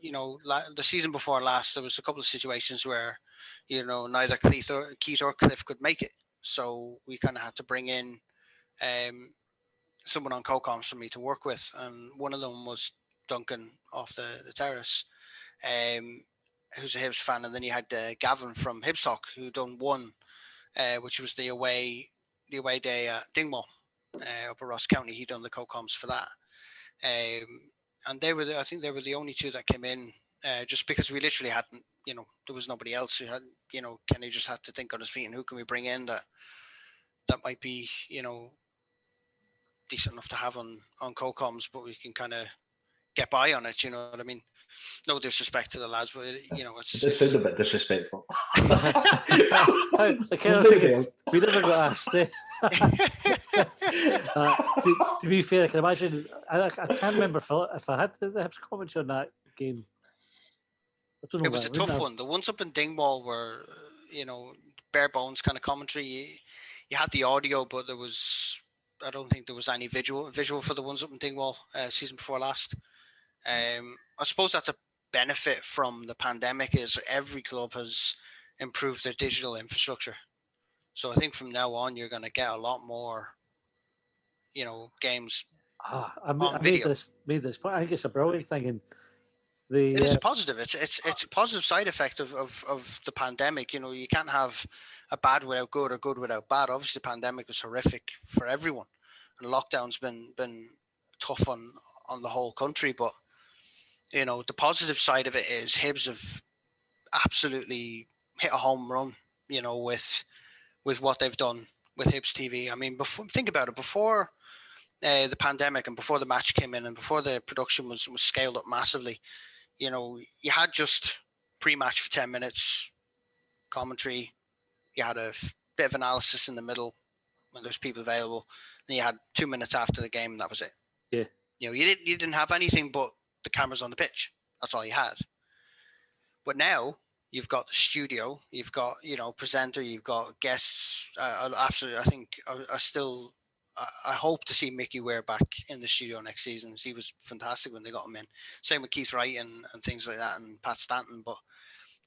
Speaker 3: you know, the season before last, there was a couple of situations where, you know, neither Keith or Cliff could make it. So we kind of had to bring in someone on co-coms for me to work with. And one of them was Duncan off the terrace, who's a Hibs fan. And then you had Gavin from Hibs Talk, who done one, which was the away day at Dingwall up at Ross County. He done the co-coms for that. And I think they were the only two that came in just because we literally hadn't, you know, there was nobody else who had, you know, Kenny just had to think on his feet and who can we bring in that might be, you know, decent enough to have on co-coms, but we can kind of get by on it. You know what I mean? No disrespect to the lads, but you know,
Speaker 4: it sounds a bit disrespectful.
Speaker 2: It's kind of thinking, we never got asked. To be fair, I can imagine. I can't remember if I had the Hibs commentary on that game. I don't know.
Speaker 3: It was a tough one. The ones up in Dingwall were, you know, bare bones kind of commentary. You had the audio, but I don't think there was any visual for the ones up in Dingwall season before last. I suppose that's a benefit from the pandemic is every club has improved their digital infrastructure. So I think from now on you're going to get a lot more, you know, games.
Speaker 2: I made this point. I think it's a brilliant thing, and
Speaker 3: it is positive. It's a positive side effect of the pandemic. You know, you can't have a bad without good or good without bad. Obviously, the pandemic was horrific for everyone, and lockdown's been tough on the whole country. But you know, the positive side of it is Hibs have absolutely hit a home run. You know, with what they've done with Hibs TV. I mean, think about it. Before the pandemic and before the match came in and before the production was scaled up massively, you know, you had just pre-match for 10 minutes, commentary. You had a bit of analysis in the middle when there's people available. Then you had 2 minutes after the game, and that was it.
Speaker 2: Yeah.
Speaker 3: You know, you didn't have anything but the cameras on the pitch. That's all you had. But now you've got the studio, you've got, you know, presenter, you've got guests. Absolutely, I think I hope to see Mickey Ware back in the studio next season. He was fantastic when they got him in. Same with Keith Wright and things like that, and Pat Stanton. But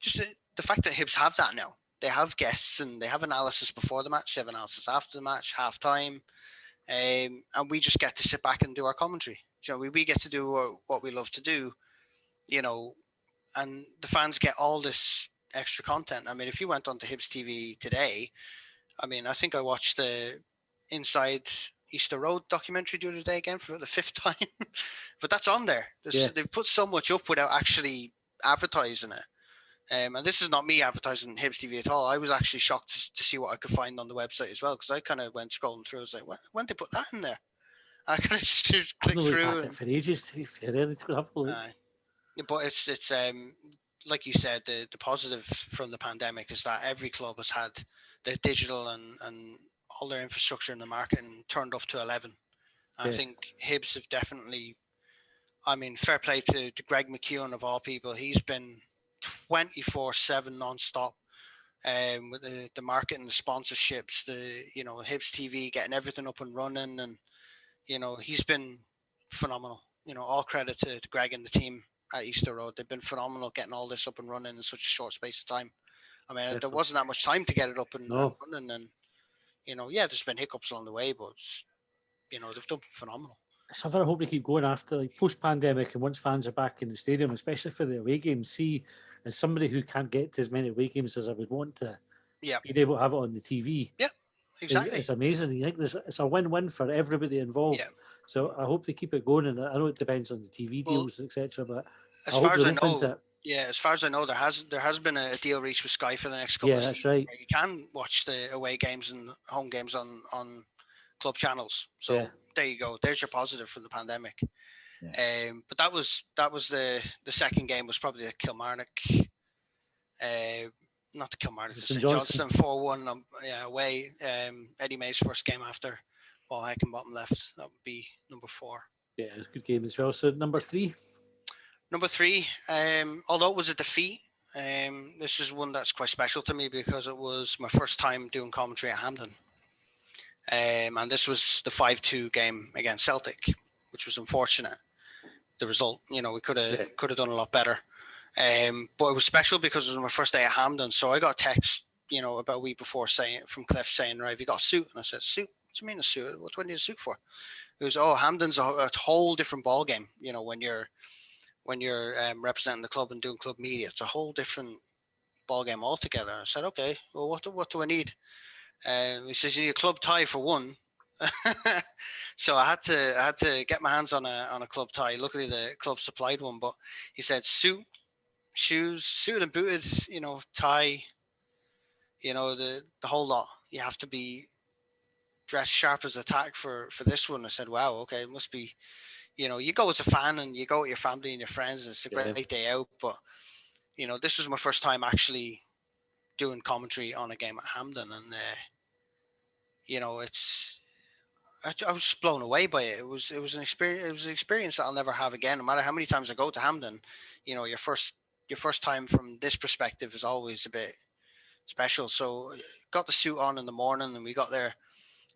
Speaker 3: just the fact that Hibs have that now. They have guests and they have analysis before the match, they have analysis after the match, half time. And we just get to sit back and do our commentary. You know, we get to do what we love to do, you know, and the fans get all this extra content. I mean, if you went on to Hibs TV today, I mean, I think I watched the Inside Easter Road documentary the other day again for the 5th time, but that's on there. They've put so much up without actually advertising it. And this is not me advertising Hibs TV at all. I was actually shocked to see what I could find on the website as well, because I kind of went scrolling through. I was like, when did they put that in there? I kind of just clicked through.
Speaker 2: For ages, to be fair, really to have a look.
Speaker 3: But it's like you said, the positive from the pandemic is that every club has had their digital and all their infrastructure in the marketing turned up to 11. I think Hibs have definitely, I mean, fair play to Greg McKeown of all people. He's been 24/7 non-stop with the marketing, the sponsorships, you know, Hibs TV, getting everything up and running, and you know, he's been phenomenal. You know, all credit to Greg and the team at Easter Road. They've been phenomenal getting all this up and running in such a short space of time. I mean, there wasn't that much time to get it up and running, and you know, there's been hiccups along the way, but you know, they've done phenomenal.
Speaker 2: Something I hope to keep going after, like post-pandemic, and once fans are back in the stadium, especially for the away games. See, as somebody who can't get to as many away games as I would want to, being able to have it on the TV,
Speaker 3: exactly,
Speaker 2: it's amazing. I think it's a win-win for everybody involved. So I hope they keep it going, and I know it depends on the TV
Speaker 3: Well,
Speaker 2: deals, etc. But I
Speaker 3: as
Speaker 2: hope
Speaker 3: far as
Speaker 2: they're
Speaker 3: I
Speaker 2: open to
Speaker 3: know,
Speaker 2: it.
Speaker 3: yeah, as far as I know, there has been a deal reached with Sky for the next couple
Speaker 2: Yeah,
Speaker 3: of
Speaker 2: that's
Speaker 3: seasons
Speaker 2: right.
Speaker 3: where you can watch the away games and home games on club channels. So
Speaker 2: Yeah.
Speaker 3: there you go. There's your positive from the pandemic.
Speaker 4: Yeah.
Speaker 3: But that was the second game was probably the Kilmarnock, not the Kilmarnock, the
Speaker 2: St.
Speaker 3: St
Speaker 2: Johnstone.
Speaker 3: Johnstone 4-1 away. Eddie May's first game after Paul Heckenbottom left. That would be number 4.
Speaker 2: Yeah, it was a good game as well. So number 3.
Speaker 3: Number 3, although it was a defeat, this is one that's quite special to me because it was my first time doing commentary at Hampden. And this was the 5-2 game against Celtic, which was unfortunate. The result, we could have done a lot better. But it was special because it was my first day at Hampden. So I got a text, about a week before from Cliff saying, right, have you got a suit? And I said, suit? What do you mean a suit? What do I need a suit for? It was, Hampden's a whole different ball game, when you're representing the club and doing club media. It's a whole different ball game altogether. I said, okay, well, what do I need? He says, you need a club tie for one. So I had to get my hands on a club tie. Luckily, the club supplied one. But he said, suit, shoes, suited and booted, tie, the whole lot. You have to be dressed sharp as a tack for this one. I said, wow, okay, it must be. You go as a fan and you go with your family and your friends, and it's a great day out. But, this was my first time actually doing commentary on a game at Hampden. And, I was just blown away by it. It was an experience. It was an experience that I'll never have again. No matter how many times I go to Hampden, your first time from this perspective is always a bit special. So got the suit on in the morning and we got there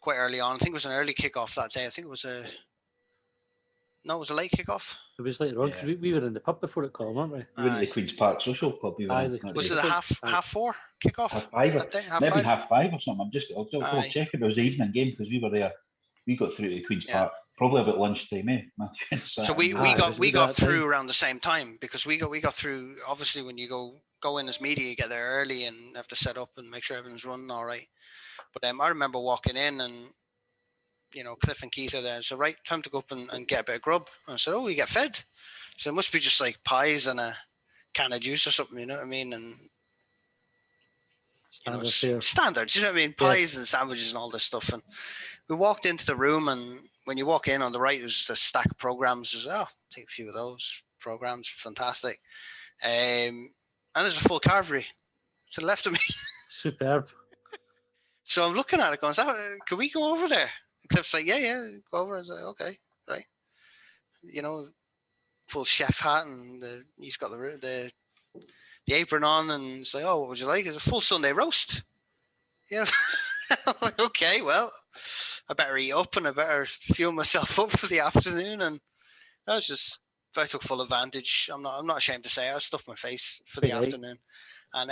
Speaker 3: quite early on. I think it was an early kickoff that day. I think it was a late kickoff.
Speaker 2: It was later on because we were in the pub before it, Colin, weren't we?
Speaker 4: We went to the Queen's Park Social Club.
Speaker 3: Was it a half 4 kickoff?
Speaker 4: Half 5.
Speaker 3: That day?
Speaker 4: Maybe
Speaker 3: 5?
Speaker 4: half 5 or something. I'll double check if it was the evening game because we were there. We got through to the Queen's Park probably about lunchtime, Matthew?
Speaker 3: So we got through around the same time because we got through. Obviously, when you go in as media, you get there early and have to set up and make sure everything's running all right. But I remember walking in and Cliff and Keith are there. So right, time to go up and get a bit of grub. And I said, oh, you get fed? So it must be just like pies and a can of juice or something. You know what I mean? And standards. You know what I mean? Pies and sandwiches and all this stuff. And we walked into the room, and when you walk in on the right, there's a stack of programs. There's take a few of those programs, fantastic. And there's a full carvery to the left of me.
Speaker 2: Superb.
Speaker 3: So I'm looking at it, going, can we go over there? And Cliff's like, yeah, go over. I was like, okay, right. Full chef hat, and he's got the apron on, and it's like, oh, what would you like? It's a full Sunday roast. I'm like, okay, well, I better eat up and I better fuel myself up for the afternoon. And I took full advantage. I'm not ashamed to say I stuffed my face for the afternoon. And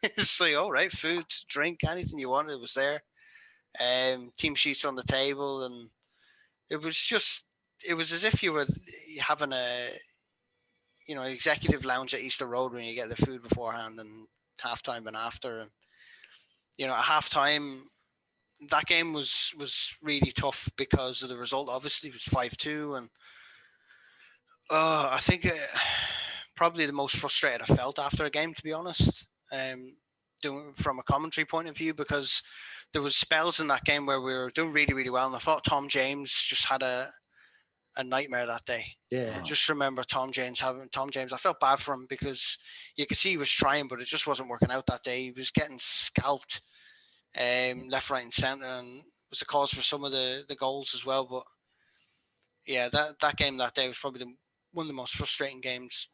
Speaker 3: it's like, all right, food, drink, anything you wanted was there. Team sheets on the table, and it was as if you were having an executive lounge at Easter Road when you get the food beforehand and halftime and after. And at halftime, that game was really tough because of the result. Obviously, it was 5-2, and I think probably the most frustrated I felt after a game, to be honest. Doing from a commentary point of view, because there was spells in that game where we were doing really, really well, and I thought Tom James just had a nightmare that day.
Speaker 2: Yeah.
Speaker 3: I just remember Tom James. I felt bad for him because you could see he was trying, but it just wasn't working out that day. He was getting scalped, left, right, and centre, and was the cause for some of the goals as well. But yeah, that game that day was probably one of the most frustrating games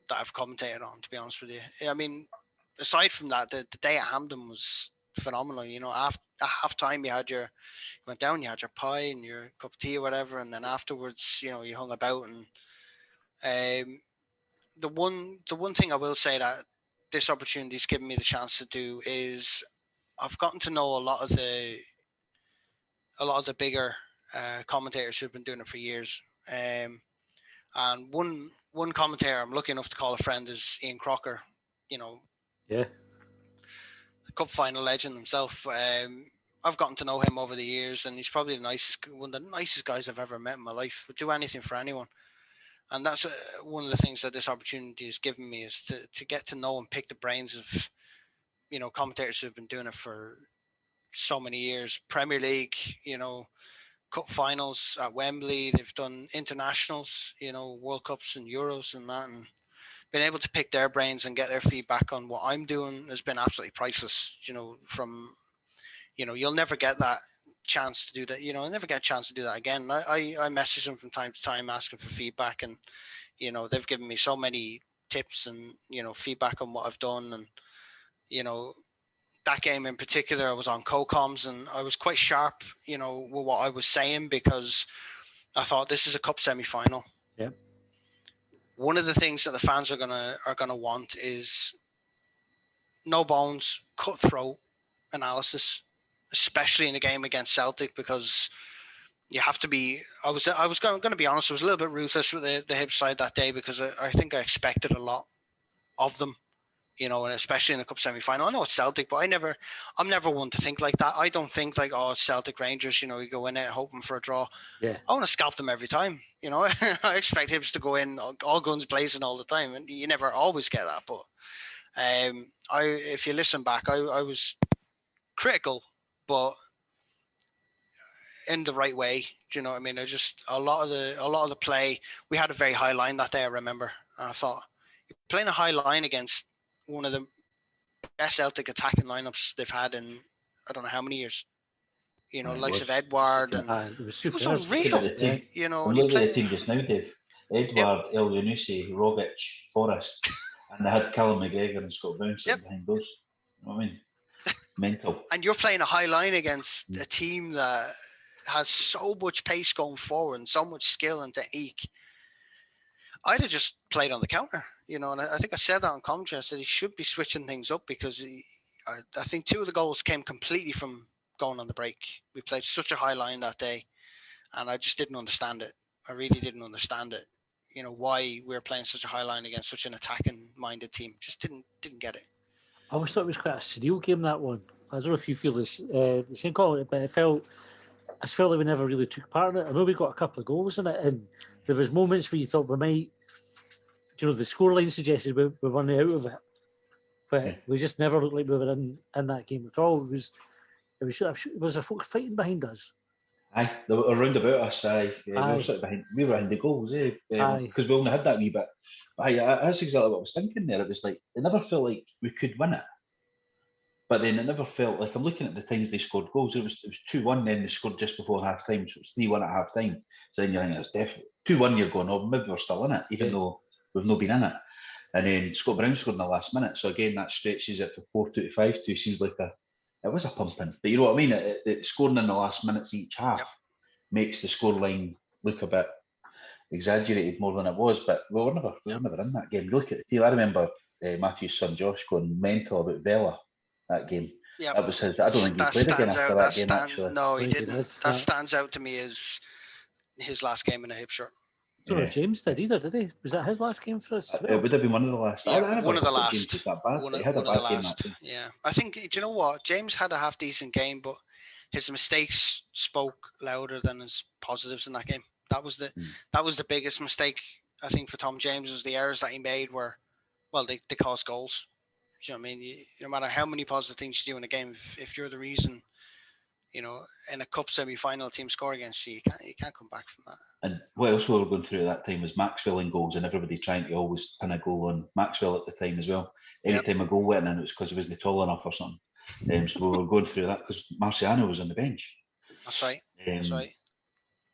Speaker 3: that I've commentated on, to be honest with you. I mean, aside from that, the day at Hampden was phenomenal. After half time, you went down, you had your pie and your cup of tea or whatever, and then afterwards, you hung about. And the one thing I will say that this opportunity's given me the chance to do is I've gotten to know a lot of the bigger commentators who've been doing it for years. And one commentator I'm lucky enough to call a friend is Ian Crocker.
Speaker 2: Yeah.
Speaker 3: Cup final legend himself. I've gotten to know him over the years, and he's probably one of the nicest guys I've ever met in my life. Would do anything for anyone, and that's one of the things that this opportunity has given me, is to get to know and pick the brains of, commentators who've been doing it for so many years. Premier League, cup finals at Wembley. They've done internationals, World Cups and Euros and that, and being able to pick their brains and get their feedback on what I'm doing has been absolutely priceless. You'll never get that chance to do that. I'll never get a chance to do that again. I message them from time to time asking for feedback, and they've given me so many tips and feedback on what I've done. And that game in particular, I was on co-coms and I was quite sharp with what I was saying, because I thought this is a cup semi-final.
Speaker 2: Yeah.
Speaker 3: One of the things that the fans are gonna want is no bones, cutthroat analysis, especially in a game against Celtic, because you have to be. I was going to be honest. I was a little bit ruthless with the Hibs side that day, because I think I expected a lot of them, and especially in the cup semi-final. I know it's Celtic, but I'm never one to think like that. I don't think like, oh, it's Celtic Rangers. You go in it hoping for a draw.
Speaker 2: Yeah.
Speaker 3: I want to scalp them every time. I expect Hibs to go in all guns blazing all the time, and you never always get that. But if you listen back, I was critical, but in the right way. Do you know what I mean? I just a lot of the play. We had a very high line that day, I remember, and I thought, you're playing a high line against one of the best Celtic attacking lineups they've had in I don't know how many years. Likes of Edward, and
Speaker 2: it was
Speaker 3: it was
Speaker 2: superb.
Speaker 3: unreal.
Speaker 4: I'm looking at the team just now, Dave. Edward, El Yunusi, Rogic, Forrest, and they had Callum McGregor and Scott Brown sitting behind those. You know what I mean? Mental.
Speaker 3: And you're playing a high line against a team that has so much pace going forward and so much skill and technique. I'd have just played on the counter, and I think I said that on commentary. I said he should be switching things up, because I think 2 of the goals came completely from going on the break. We played such a high line that day, and I just didn't understand it. I really didn't understand it. Why we were playing such a high line against such an attacking-minded team. Just didn't get it.
Speaker 2: I always thought it was quite a surreal game, that one. I don't know if you feel this the same call, but I felt like we never really took part in it. I know we got a couple of goals in it, and there was moments where you thought we might, the scoreline suggested we were running out of it, but we just never looked like we were in that game at all. Was there folk fighting behind us?
Speaker 4: Aye, they were around about us. Aye, we were sort of behind the goals, because we only had that wee bit. Aye, that's exactly what I was thinking there. It was like it never felt like we could win it, but then it never felt like, I'm looking at the times they scored goals. It was 2-1, then they scored just before half time, so it's 3-1 at half time. So then you're thinking it's definitely 2-1. You're going, oh, maybe we're still in it, even though we've not been in it. And then Scott Brown scored in the last minute. So again, that stretches it from 4-2 to 5-2. Seems like it was a pumping, but you know what I mean. It scoring in the last minutes each half makes the scoreline look a bit exaggerated more than it was. But we were never in that game. You look at the team. I remember Matthew's son Josh going mental about Vela that game.
Speaker 3: Yeah,
Speaker 4: that was his. I don't think he played again after that game. Actually,
Speaker 3: no, he didn't. That stands out to me as his last game in a Hibs shirt.
Speaker 2: I don't know if James did either, did he? Was that his last game for us?
Speaker 4: It would have been one of the last.
Speaker 3: Yeah, one of the last.
Speaker 4: He had a bad game.
Speaker 3: Yeah, I think. Do you know what? James had a half decent game, but his mistakes spoke louder than his positives in that game. That was the biggest mistake, I think, for Tom James. Was the errors that he made were, well, they caused goals. Do you know what I mean? No matter how many positive things you do in a game, if you're the reason, in a cup semi-final team score against you, you can't come back from that.
Speaker 4: And what else we were going through at that time was Maxwell in goals, and everybody trying to always pin a goal on Maxwell at the time as well. Anytime a goal went in, it was because he wasn't tall enough or something. So we were going through that because Marciano was on the bench.
Speaker 3: That's right. That's right.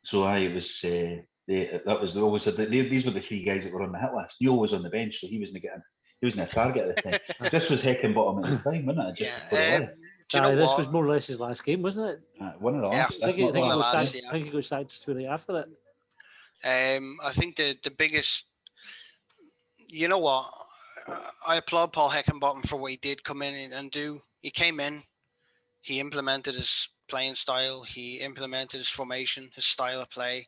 Speaker 4: So it was. That was always these were the 3 guys that were on the hit list. Neil was on the bench, so he wasn't a target at the time. This was Heckingbottom at the time, wasn't it?
Speaker 2: This was more or less his last game, wasn't it?
Speaker 4: One of the last.
Speaker 2: I think he got sacked just really after it.
Speaker 3: I think the biggest. You know what? I applaud Paul Heckingbottom for what he did come in and do. He came in, he implemented his playing style, he implemented his formation, his style of play,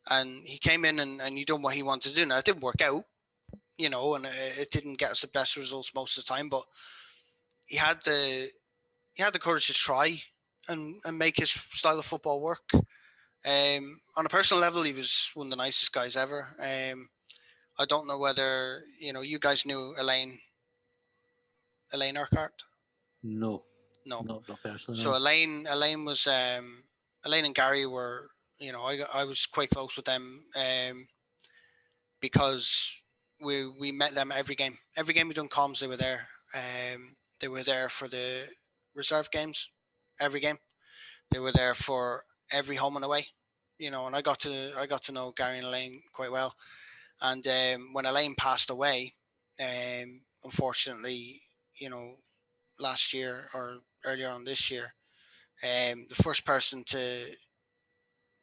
Speaker 3: and he came in and he done what he wanted to do. Now, it didn't work out, and it didn't get us the best results most of the time, but he had the courage to try, and make his style of football work. On a personal level, he was one of the nicest guys ever. I don't know whether you guys knew Elaine Urquhart.
Speaker 2: No,
Speaker 3: No,
Speaker 2: not personally.
Speaker 3: So
Speaker 2: No.
Speaker 3: Elaine was Elaine and Gary were I was quite close with them because we met them every game. Every game we done comms, they were there. They were there for the reserve games. Every game, they were there for every home and away. And I got to know Gary and Elaine quite well. And when Elaine passed away, unfortunately, last year or earlier on this year, the first person to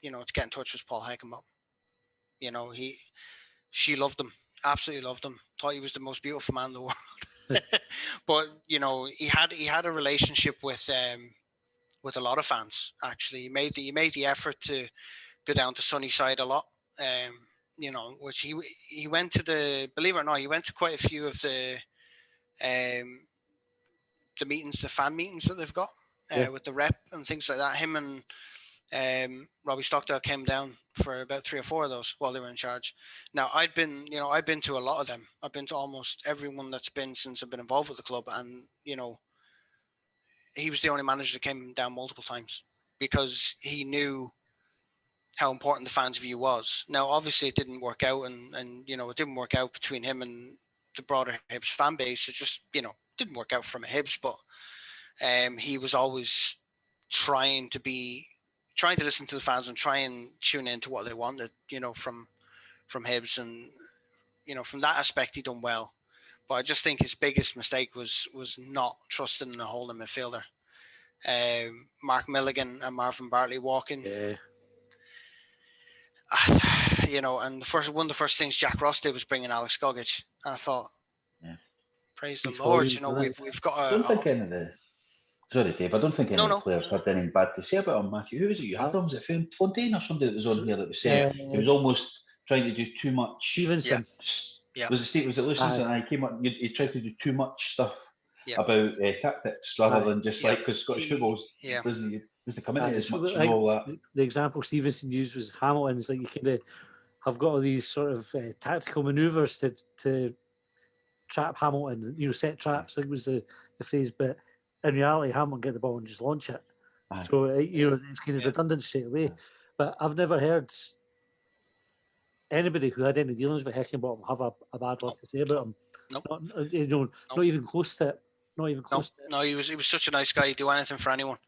Speaker 3: get in touch was Paul Heckenbaum. She loved him, absolutely loved him. Thought he was the most beautiful man in the world. But he had a relationship with a lot of fans. Actually, he made the effort to go down to Sunnyside a lot. Which he went to believe it or not, he went to quite a few of the meetings, the fan meetings that they've got with the rep and things like that. Him and Robbie Stockdale came down for about 3 or 4 of those while they were in charge. Now I've been to a lot of them. I've been to almost everyone that's been since I've been involved with the club, and he was the only manager that came down multiple times because he knew how important the fans' view was. Now, obviously, it didn't work out, and it didn't work out between him and the broader Hibs fan base. It just didn't work out from a Hibs, but he was always trying to listen to the fans and try and tune into what they wanted, from Hibs, and from that aspect, he done well. But I just think his biggest mistake was not trusting in a holding midfielder. Mark Milligan and Marvin Bartley walking.
Speaker 2: Yeah.
Speaker 3: And one of the first things Jack Ross did was bring in Alex Gogic. And I thought, praise the Lord, we've got
Speaker 4: I don't think any of the... Sorry, Dave, I don't think any of the players had anything bad to say about him, Matthew. Who was it you had him? Was it Fontaine or somebody that was on here that was saying he was almost trying to do too much...
Speaker 2: Stevenson.
Speaker 3: Yeah.
Speaker 4: Was it Stevenson? And he came up, he tried to do too much stuff about tactics rather than just because Scottish football doesn't come into as much and all that.
Speaker 2: The example Stevenson used was Hamilton. It's like you kind of have got all these sort of tactical manoeuvres to trap Hamilton, set traps. I think was the phrase, but in reality, Hamilton get the ball and just launch it. So it's kind of redundant straight away. But I've never heard anybody who had any dealings with Heckenbottom have a bad word to say about him.
Speaker 3: Nope.
Speaker 2: Not even close to it. Not even close to it.
Speaker 3: No, he was such a nice guy. He'd do anything for anyone.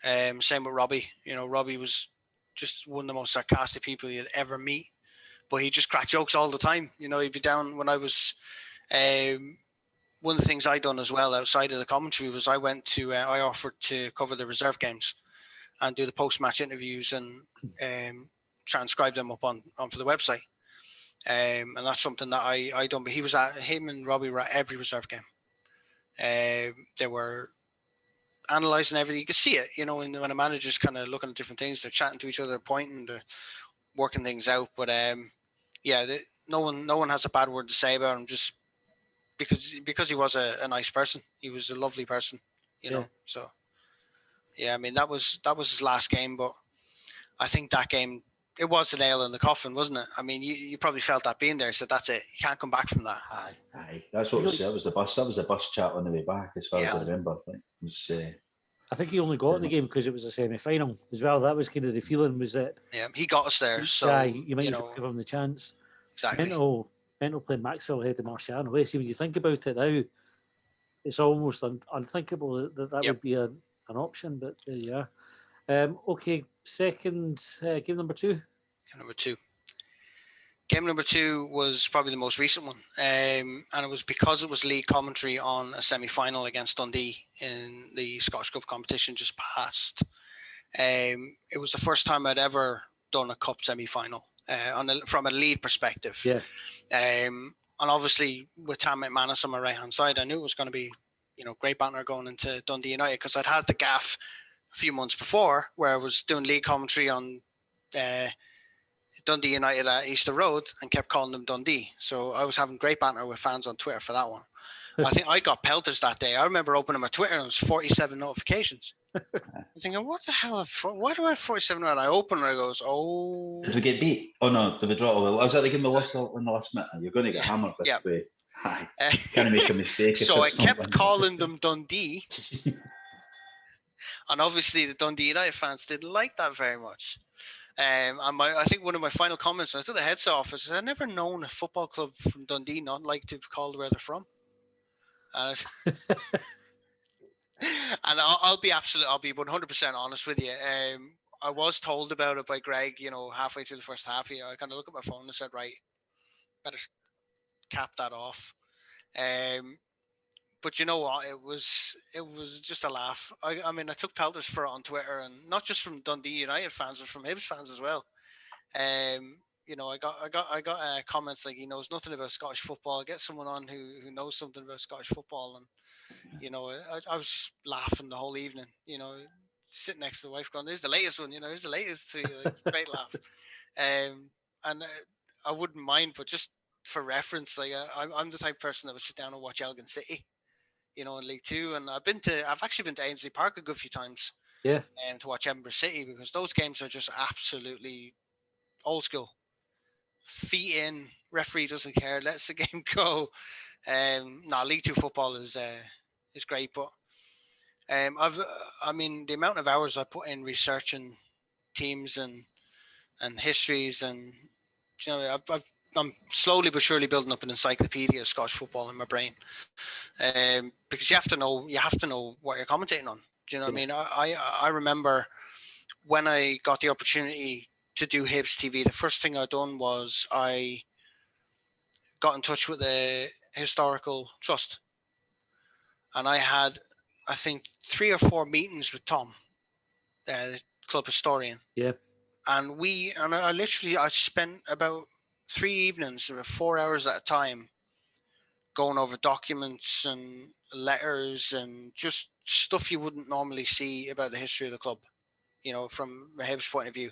Speaker 3: Same with Robbie. Robbie was just one of the most sarcastic people you'd ever meet. But he just cracked jokes all the time. He'd be down when I was... one of the things I done as well outside of the commentary was I offered to cover the reserve games and do the post-match interviews and transcribe them up on for the website. And that's something that I done. But him and Robbie were at every reserve game. They were analysing everything. You could see it, when a manager's kind of looking at different things, they're chatting to each other, pointing, they're working things out. But no one has a bad word to say about him, just because he was a nice person. He was a lovely person, know. So I mean that was his last game, but I think that game, it was the nail in the coffin, wasn't it? I mean, you probably felt that being there. So that's it. You can't come back from that.
Speaker 4: Aye. That's what it was. That was the bus. That was the bus chat on the way back, as far as I remember.
Speaker 2: I think he only got in the game because it was a semi-final as well. That was kind of the feeling, was that.
Speaker 3: Yeah, he got us there. So
Speaker 2: you might give him the chance.
Speaker 3: Exactly.
Speaker 2: Mental playing Maxwell ahead of Martial away. See, when you think about it now, it's almost unthinkable that would be an option. But okay, second game number 2.
Speaker 3: Game number 2 was probably the most recent one, and it was because it was league commentary on a semi-final against Dundee in the Scottish Cup competition just past. It was the first time I'd ever done a cup semi-final from a lead perspective.
Speaker 2: Yeah.
Speaker 3: And obviously with Tam McManus on my right-hand side, I knew it was going to be, great banter going into Dundee United, because I'd had the gaff a few months before where I was doing league commentary on Dundee United at Easter Road and kept calling them Dundee. So I was having great banter with fans on Twitter for that one. I think I got pelters that day. I remember opening my Twitter and it was 47 notifications. I'm thinking, what the hell? Why do I have 47 and I open and I goes, oh.
Speaker 4: Did we get beat? Oh no, did we draw? Well, was that the game we lost in the last minute? You're going to get
Speaker 3: Yeah,
Speaker 4: hammered this
Speaker 3: yeah.
Speaker 4: way. Aye. Can't make a mistake.
Speaker 3: So
Speaker 4: if
Speaker 3: I
Speaker 4: it's not
Speaker 3: kept
Speaker 4: winning.
Speaker 3: calling them Dundee. And obviously the Dundee United fans didn't like that very much. And I think one of my final comments when I took the headset off is I've never known a football club from Dundee not like to be called where they're from. And I'll be 100% honest with you. I was told about it by Greg, halfway through the first half. I kind of looked at my phone and said, right, better cap that off. But you know what? It was just a laugh. I mean, I took pelters for it on Twitter, and not just from Dundee United fans, but from Hibs fans as well. I got comments like he knows nothing about Scottish football. Get someone on who knows something about Scottish football, and I was just laughing the whole evening. Sitting next to the wife, going, "There's the latest one. Here's the latest." It's a great laugh. And I wouldn't mind, but just for reference, like I'm the type of person that would sit down and watch Elgin City, in League Two, and I've actually been to Ainsley Park a good few times.
Speaker 2: Yeah.
Speaker 3: To watch Edinburgh City, because those games are just absolutely old school. Feet in, referee doesn't care, lets the game go. League Two football is great, but the amount of hours I put in researching teams and histories, and I'm slowly but surely building up an encyclopedia of Scottish football in my brain, because you have to know what you're commentating on. Do you know what I mean? I remember when I got the opportunity to do Hibs TV, the first thing I done was I got in touch with the historical trust, and I had, I think, 3 or 4 meetings with Tom, the club historian.
Speaker 2: Yeah.
Speaker 3: And I spent about 3 evenings, about 4 hours at a time, going over documents and letters and just stuff you wouldn't normally see about the history of the club, from a Hibs point of view.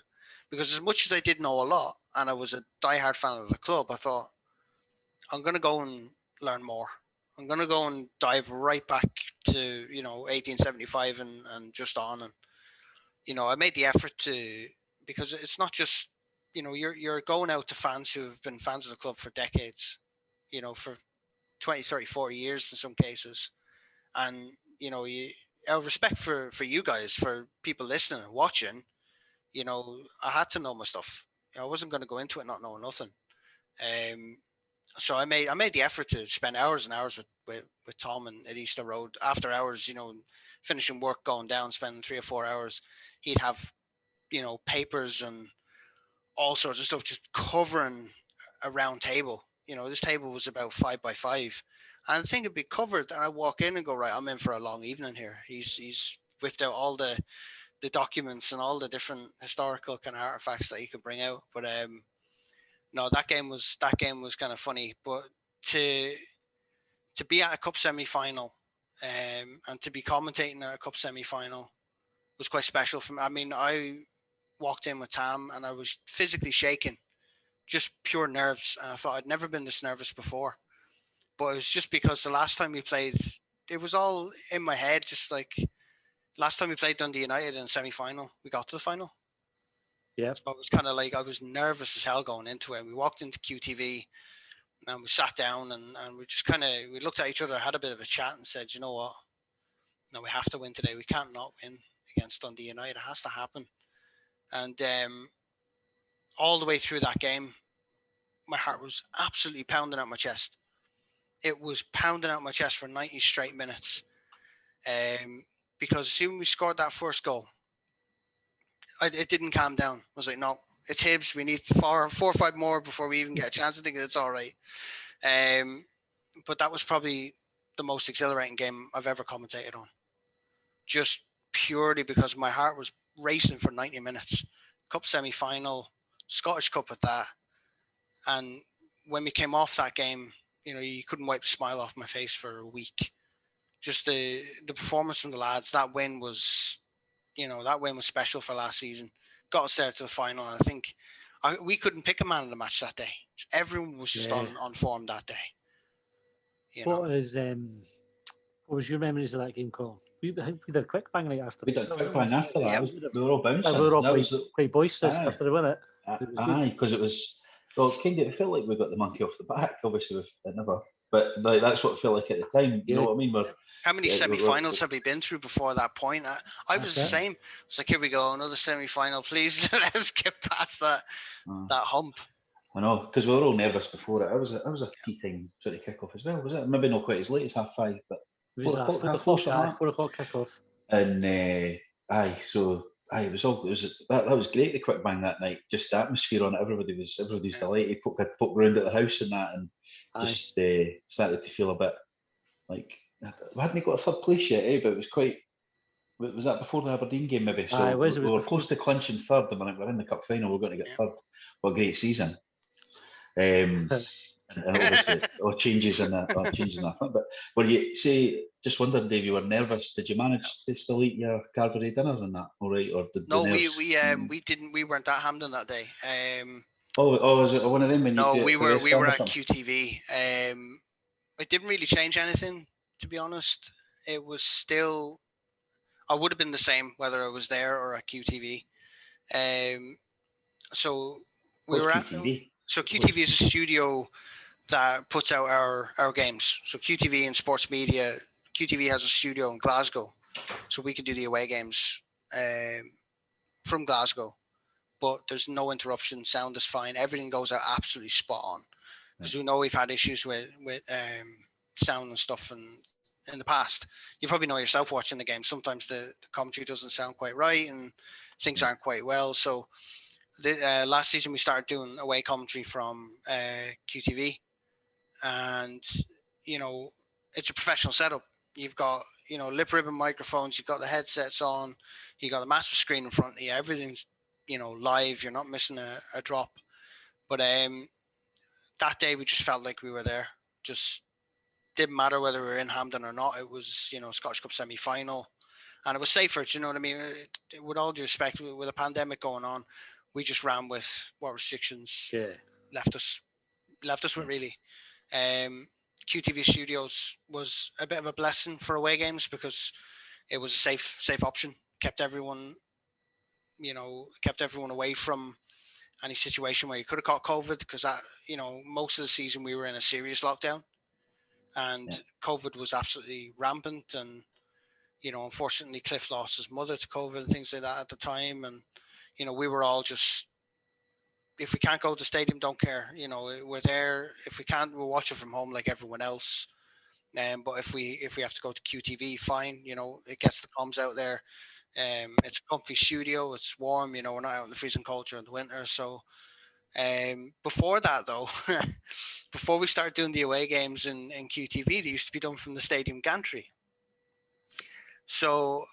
Speaker 3: Because as much as I did know a lot, and I was a diehard fan of the club, I thought, I'm going to go and learn more. I'm going to go and dive right back to, 1875 and just on. And, I made the effort to, because it's not just, you're going out to fans who have been fans of the club for decades, for 20, 30, 40 years in some cases. And, out of respect for you guys, for people listening and watching, I had to know my stuff. I wasn't going to go into it not knowing nothing. So I made the effort to spend hours and hours with Tom at Easter Road. After hours, finishing work, going down, spending 3 or 4 hours, he'd have, papers and all sorts of stuff just covering a round table. This table was about 5 by 5. And the thing would be covered, and I walk in and go, right, I'm in for a long evening here. He's whipped out all the documents and all the different historical kind of artifacts that he could bring out. But that game was kind of funny. But to be at a cup semi-final and to be commentating at a cup semi-final was quite special for me. I mean, I walked in with Tam and I was physically shaking, just pure nerves. And I thought I'd never been this nervous before. But it was just because the last time we played, it was all in my head, just like last time we played Dundee United in semi-final, we got to the final.
Speaker 2: Yeah.
Speaker 3: So it was kind of like I was nervous as hell going into it. We walked into QTV and we sat down and we just we looked at each other, had a bit of a chat and said, you know what? No, we have to win today. We can't not win against Dundee United. It has to happen. And all the way through that game, my heart was absolutely pounding out my chest. It was pounding out my chest for 90 straight minutes. Because as soon as we scored that first goal, it didn't calm down. I was like, no, it's Hibs. We need 4 or 5 more before we even get a chance. I think it's all right. But that was probably the most exhilarating game I've ever commentated on. Just purely because my heart was racing for 90 minutes. Cup semi-final, Scottish Cup at that. And when we came off that game, you couldn't wipe the smile off my face for a week. Just the performance from the lads, that win was special for last season. Got us there to the final. And I think we couldn't pick a man of the match that day. Everyone was just on form that day.
Speaker 2: What What was your memories of that game, Colin? We did a quick bang right after.
Speaker 4: We did a quick bang after that.
Speaker 3: Yeah.
Speaker 4: We were all bouncing.
Speaker 2: We were all
Speaker 4: That was,
Speaker 2: quite boisterous
Speaker 4: aye.
Speaker 2: after the win it. It was good.
Speaker 4: aye, because it was, well, kind of, it felt like we got the monkey off the back. Obviously, it never, but like, that's what it felt like at the time. You know what I mean?
Speaker 3: How many
Speaker 4: Yeah,
Speaker 3: semi-finals have we been through before that point? I was the same. It's like, here we go, another semi-final. Please let us get past that hump.
Speaker 4: I know, because we were all nervous before it. I was a tea time sort of kick-off as well, was it? Maybe not quite as late as 5:30, but
Speaker 2: It was 4 o'clock kick-off.
Speaker 4: And it was all. That was great. The quick bang that night, just the atmosphere on it. Everybody's delighted. Folk round at the house and that, and just started to feel a bit like we hadn't got a third place yet, but it was quite. Was that before the Aberdeen game, maybe? So we were close to clinching third, and we're in the cup final. We're going to get third. What a great season! And obviously, all changes in that. But were you just wondering, Dave? You were nervous. Did you manage to still eat your Cadbury dinner and that? All right, or did
Speaker 3: no? We didn't. We weren't at Hampden that day.
Speaker 4: Was it one of them?
Speaker 3: We were at QTV. It didn't really change anything, to be honest. It was still. I would have been the same whether I was there or at QTV. So we were QTV? So QTV is a studio that puts out our games. So QTV and sports media. QTV has a studio in Glasgow, so we can do the away games from Glasgow. But there's no interruption. Sound is fine. Everything goes out absolutely spot on. Because we know we've had issues with sound and stuff in the past. You probably know yourself watching the game. Sometimes the commentary doesn't sound quite right and things aren't quite well. So last season we started doing away commentary from QTV, and it's a professional setup. You've got lip ribbon microphones. You've got the headsets on. You got a massive screen in front of you. Everything's live. You're not missing a drop. But that day we just felt like we were there. Just didn't matter whether we were in Hampden or not. It was Scottish Cup semi-final, and it was safer. Do you know what I mean? With all due respect, with a pandemic going on, we just ran with what restrictions left us with, really. QTV Studios was a bit of a blessing for away games because it was a safe option. Kept everyone away from any situation where you could have caught COVID, because that most of the season we were in a serious lockdown, and COVID was absolutely rampant. And unfortunately, Cliff lost his mother to COVID and things like that at the time, and we were all just, if we can't go to the stadium, don't care. We're there. If we can't, we'll watch it from home like everyone else. But if we have to go to QTV, fine. It gets the comms out there. It's a comfy studio. It's warm. We're not out in the freezing cold during the winter. So before that, though, before we started doing the away games in QTV, they used to be done from the stadium gantry. So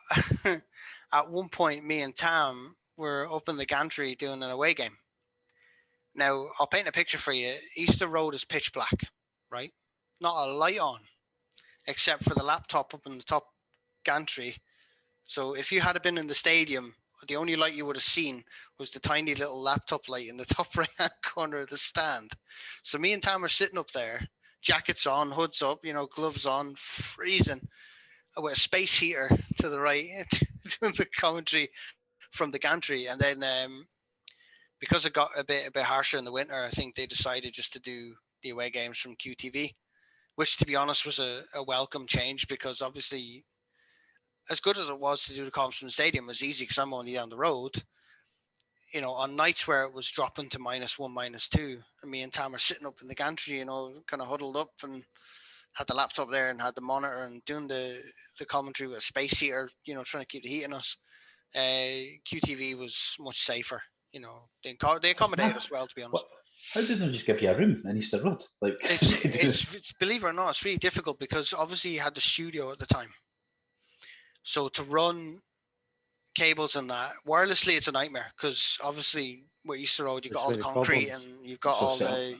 Speaker 3: at one point, me and Tam were up in the gantry doing an away game. Now, I'll paint a picture for you. Easter Road is pitch black, right? Not a light on, except for the laptop up in the top gantry. So if you had been in the stadium, the only light you would have seen was the tiny little laptop light in the top right-hand corner of the stand. So me and Tam are sitting up there, jackets on, hoods up, gloves on, freezing, with a space heater to the right, doing the commentary from the gantry. And then because it got a bit harsher in the winter, I think they decided just to do the away games from QTV, which, to be honest, was a welcome change, because obviously, as good as it was to do the comms from the stadium, it was easy because I'm only down the road. On nights where it was dropping to -1, -2, and me and Tam are sitting up in the gantry, kind of huddled up, and had the laptop there and had the monitor and doing the commentary with a space heater, trying to keep the heat in us. QTV was much safer. They accommodated us well, to be honest.
Speaker 4: How did they just give you a room in Easter Road? Like,
Speaker 3: it's believe it or not, it's really difficult, because obviously you had the studio at the time. So to run cables and that wirelessly, it's a nightmare, because obviously with Easter Road, you've got all the concrete and you've got all the,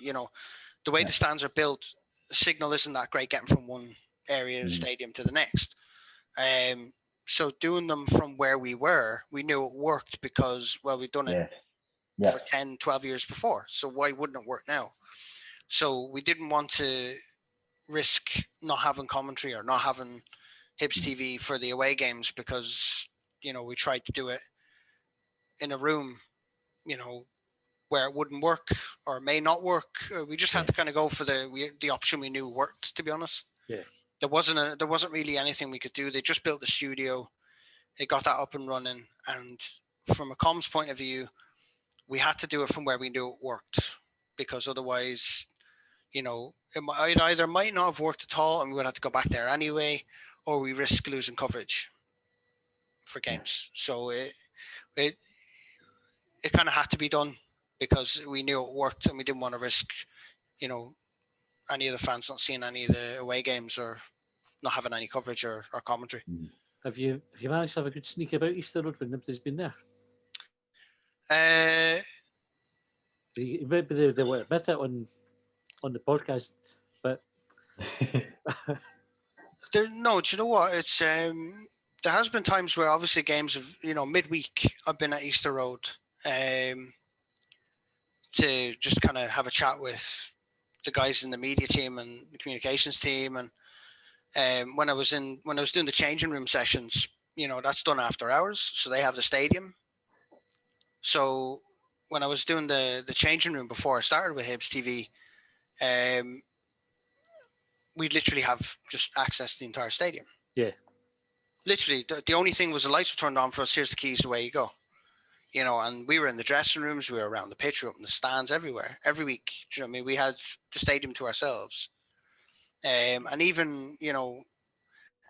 Speaker 3: the way the stands are built, the signal isn't that great getting from one area of the stadium to the next. So doing them from where we were, we knew it worked because, well, we'd done it for 10, 12 years before. So why wouldn't it work now? So we didn't want to risk not having commentary or not having Hibs TV for the away games because, you know, we tried to do it in a room, you know, where it wouldn't work or may not work. We just had to kind of go for the option we knew worked, to be honest.
Speaker 2: Yeah.
Speaker 3: There wasn't really anything we could do. They just built the studio. They got that up and running. And from a comms point of view, we had to do it from where we knew it worked, because otherwise, you know, it either might not have worked at all and we would have to go back there anyway, or we risk losing coverage for games. So it kind of had to be done because we knew it worked and we didn't want to risk, you know, any of the fans not seeing any of the away games or not having any coverage or commentary.
Speaker 2: Have you managed to have a good sneak about Easter Road when nobody's been there? Maybe they will admit it on the podcast, but
Speaker 3: no. Do you know what? It's there has been times where obviously games of, you know, midweek I've been at Easter Road to just kind of have a chat with the guys in the media team and the communications team, and when I was doing the changing room sessions, you know, that's done after hours, so they have the stadium. So when I was doing the changing room before I started with Hibs TV, we'd literally have just access to the entire stadium.
Speaker 2: Yeah.
Speaker 3: Literally, the only thing was the lights were turned on for us. Here's the keys, away you go. You know, and we were in the dressing rooms, we were around the pitch, we were up in the stands, everywhere, every week. Do you know what I mean? We had the stadium to ourselves. And even, you know,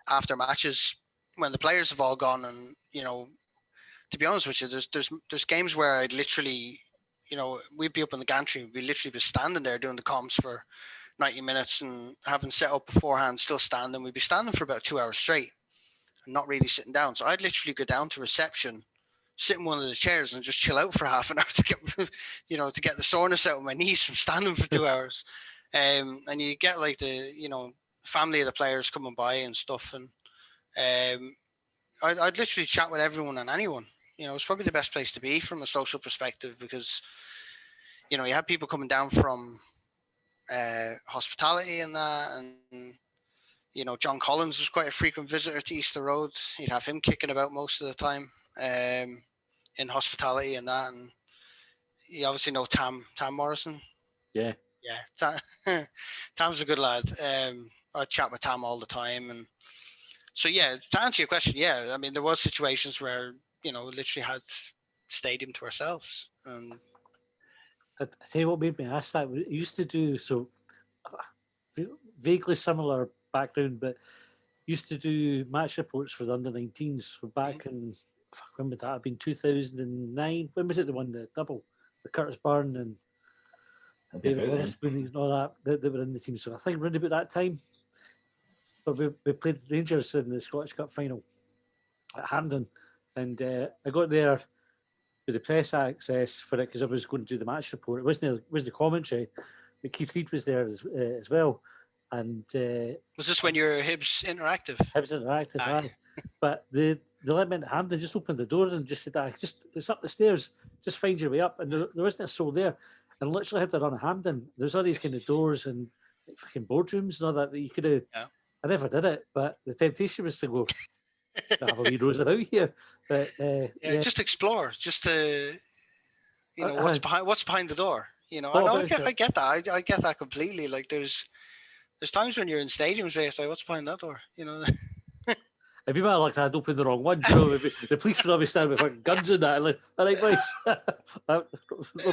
Speaker 3: after matches, when the players have all gone, and, you know, to be honest with you, there's games where I'd literally, you know, we'd be up in the gantry, we'd literally be standing there doing the comms for 90 minutes and having set up beforehand, still standing. We'd be standing for about 2 hours straight and not really sitting down. So I'd literally go down to reception, sit in one of the chairs and just chill out for half an hour to get, you know, to get the soreness out of my knees from standing for 2 hours. And you get like the, you know, family of the players coming by and stuff. And I'd literally chat with everyone and anyone. You know, it's probably the best place to be from a social perspective because, you know, you have people coming down from hospitality and that. And, you know, John Collins was quite a frequent visitor to Easter Road. You'd have him kicking about most of the time in hospitality and that. And you obviously know Tam Morrison.
Speaker 2: Yeah.
Speaker 3: Yeah, Tam's a good lad. I chat with Tam all the time. And so, yeah, to answer your question, yeah, I mean, there was situations where, you know, literally had stadium to ourselves. And
Speaker 2: I tell you what made me ask that. We used to do, so vaguely similar background, but used to do match reports for the under-19s. So back in, when would that have been, 2009? When was it, the one, the double? The Curtis Byrne and David Westwood and all that were in the team. So I think around about that time. But we played Rangers in the Scottish Cup final at Hampden. And I got there with the press access for it because I was going to do the match report. It wasn't the commentary, but Keith Reid was there as well. And
Speaker 3: was this when you were Hibs Interactive?
Speaker 2: Hibs Interactive, aye. But they let me into Hampden, just opened the door and just said, it's up the stairs, just find your way up. And there wasn't a soul there. And literally had to run a Hampden. There's all these kind of doors and like fucking boardrooms and all that you could have. Yeah. I never did it, but the temptation was to go, have a wee rose about here. But
Speaker 3: yeah, just explore, just to, you know, what's behind the door. You know, I get that. I get that completely. Like there's times when you're in stadiums where you're like, what's behind that door? You know.
Speaker 2: It'd be better like I'd opened the wrong one. You know, the police would always stand with fucking guns and that. Like, all right, boys, we're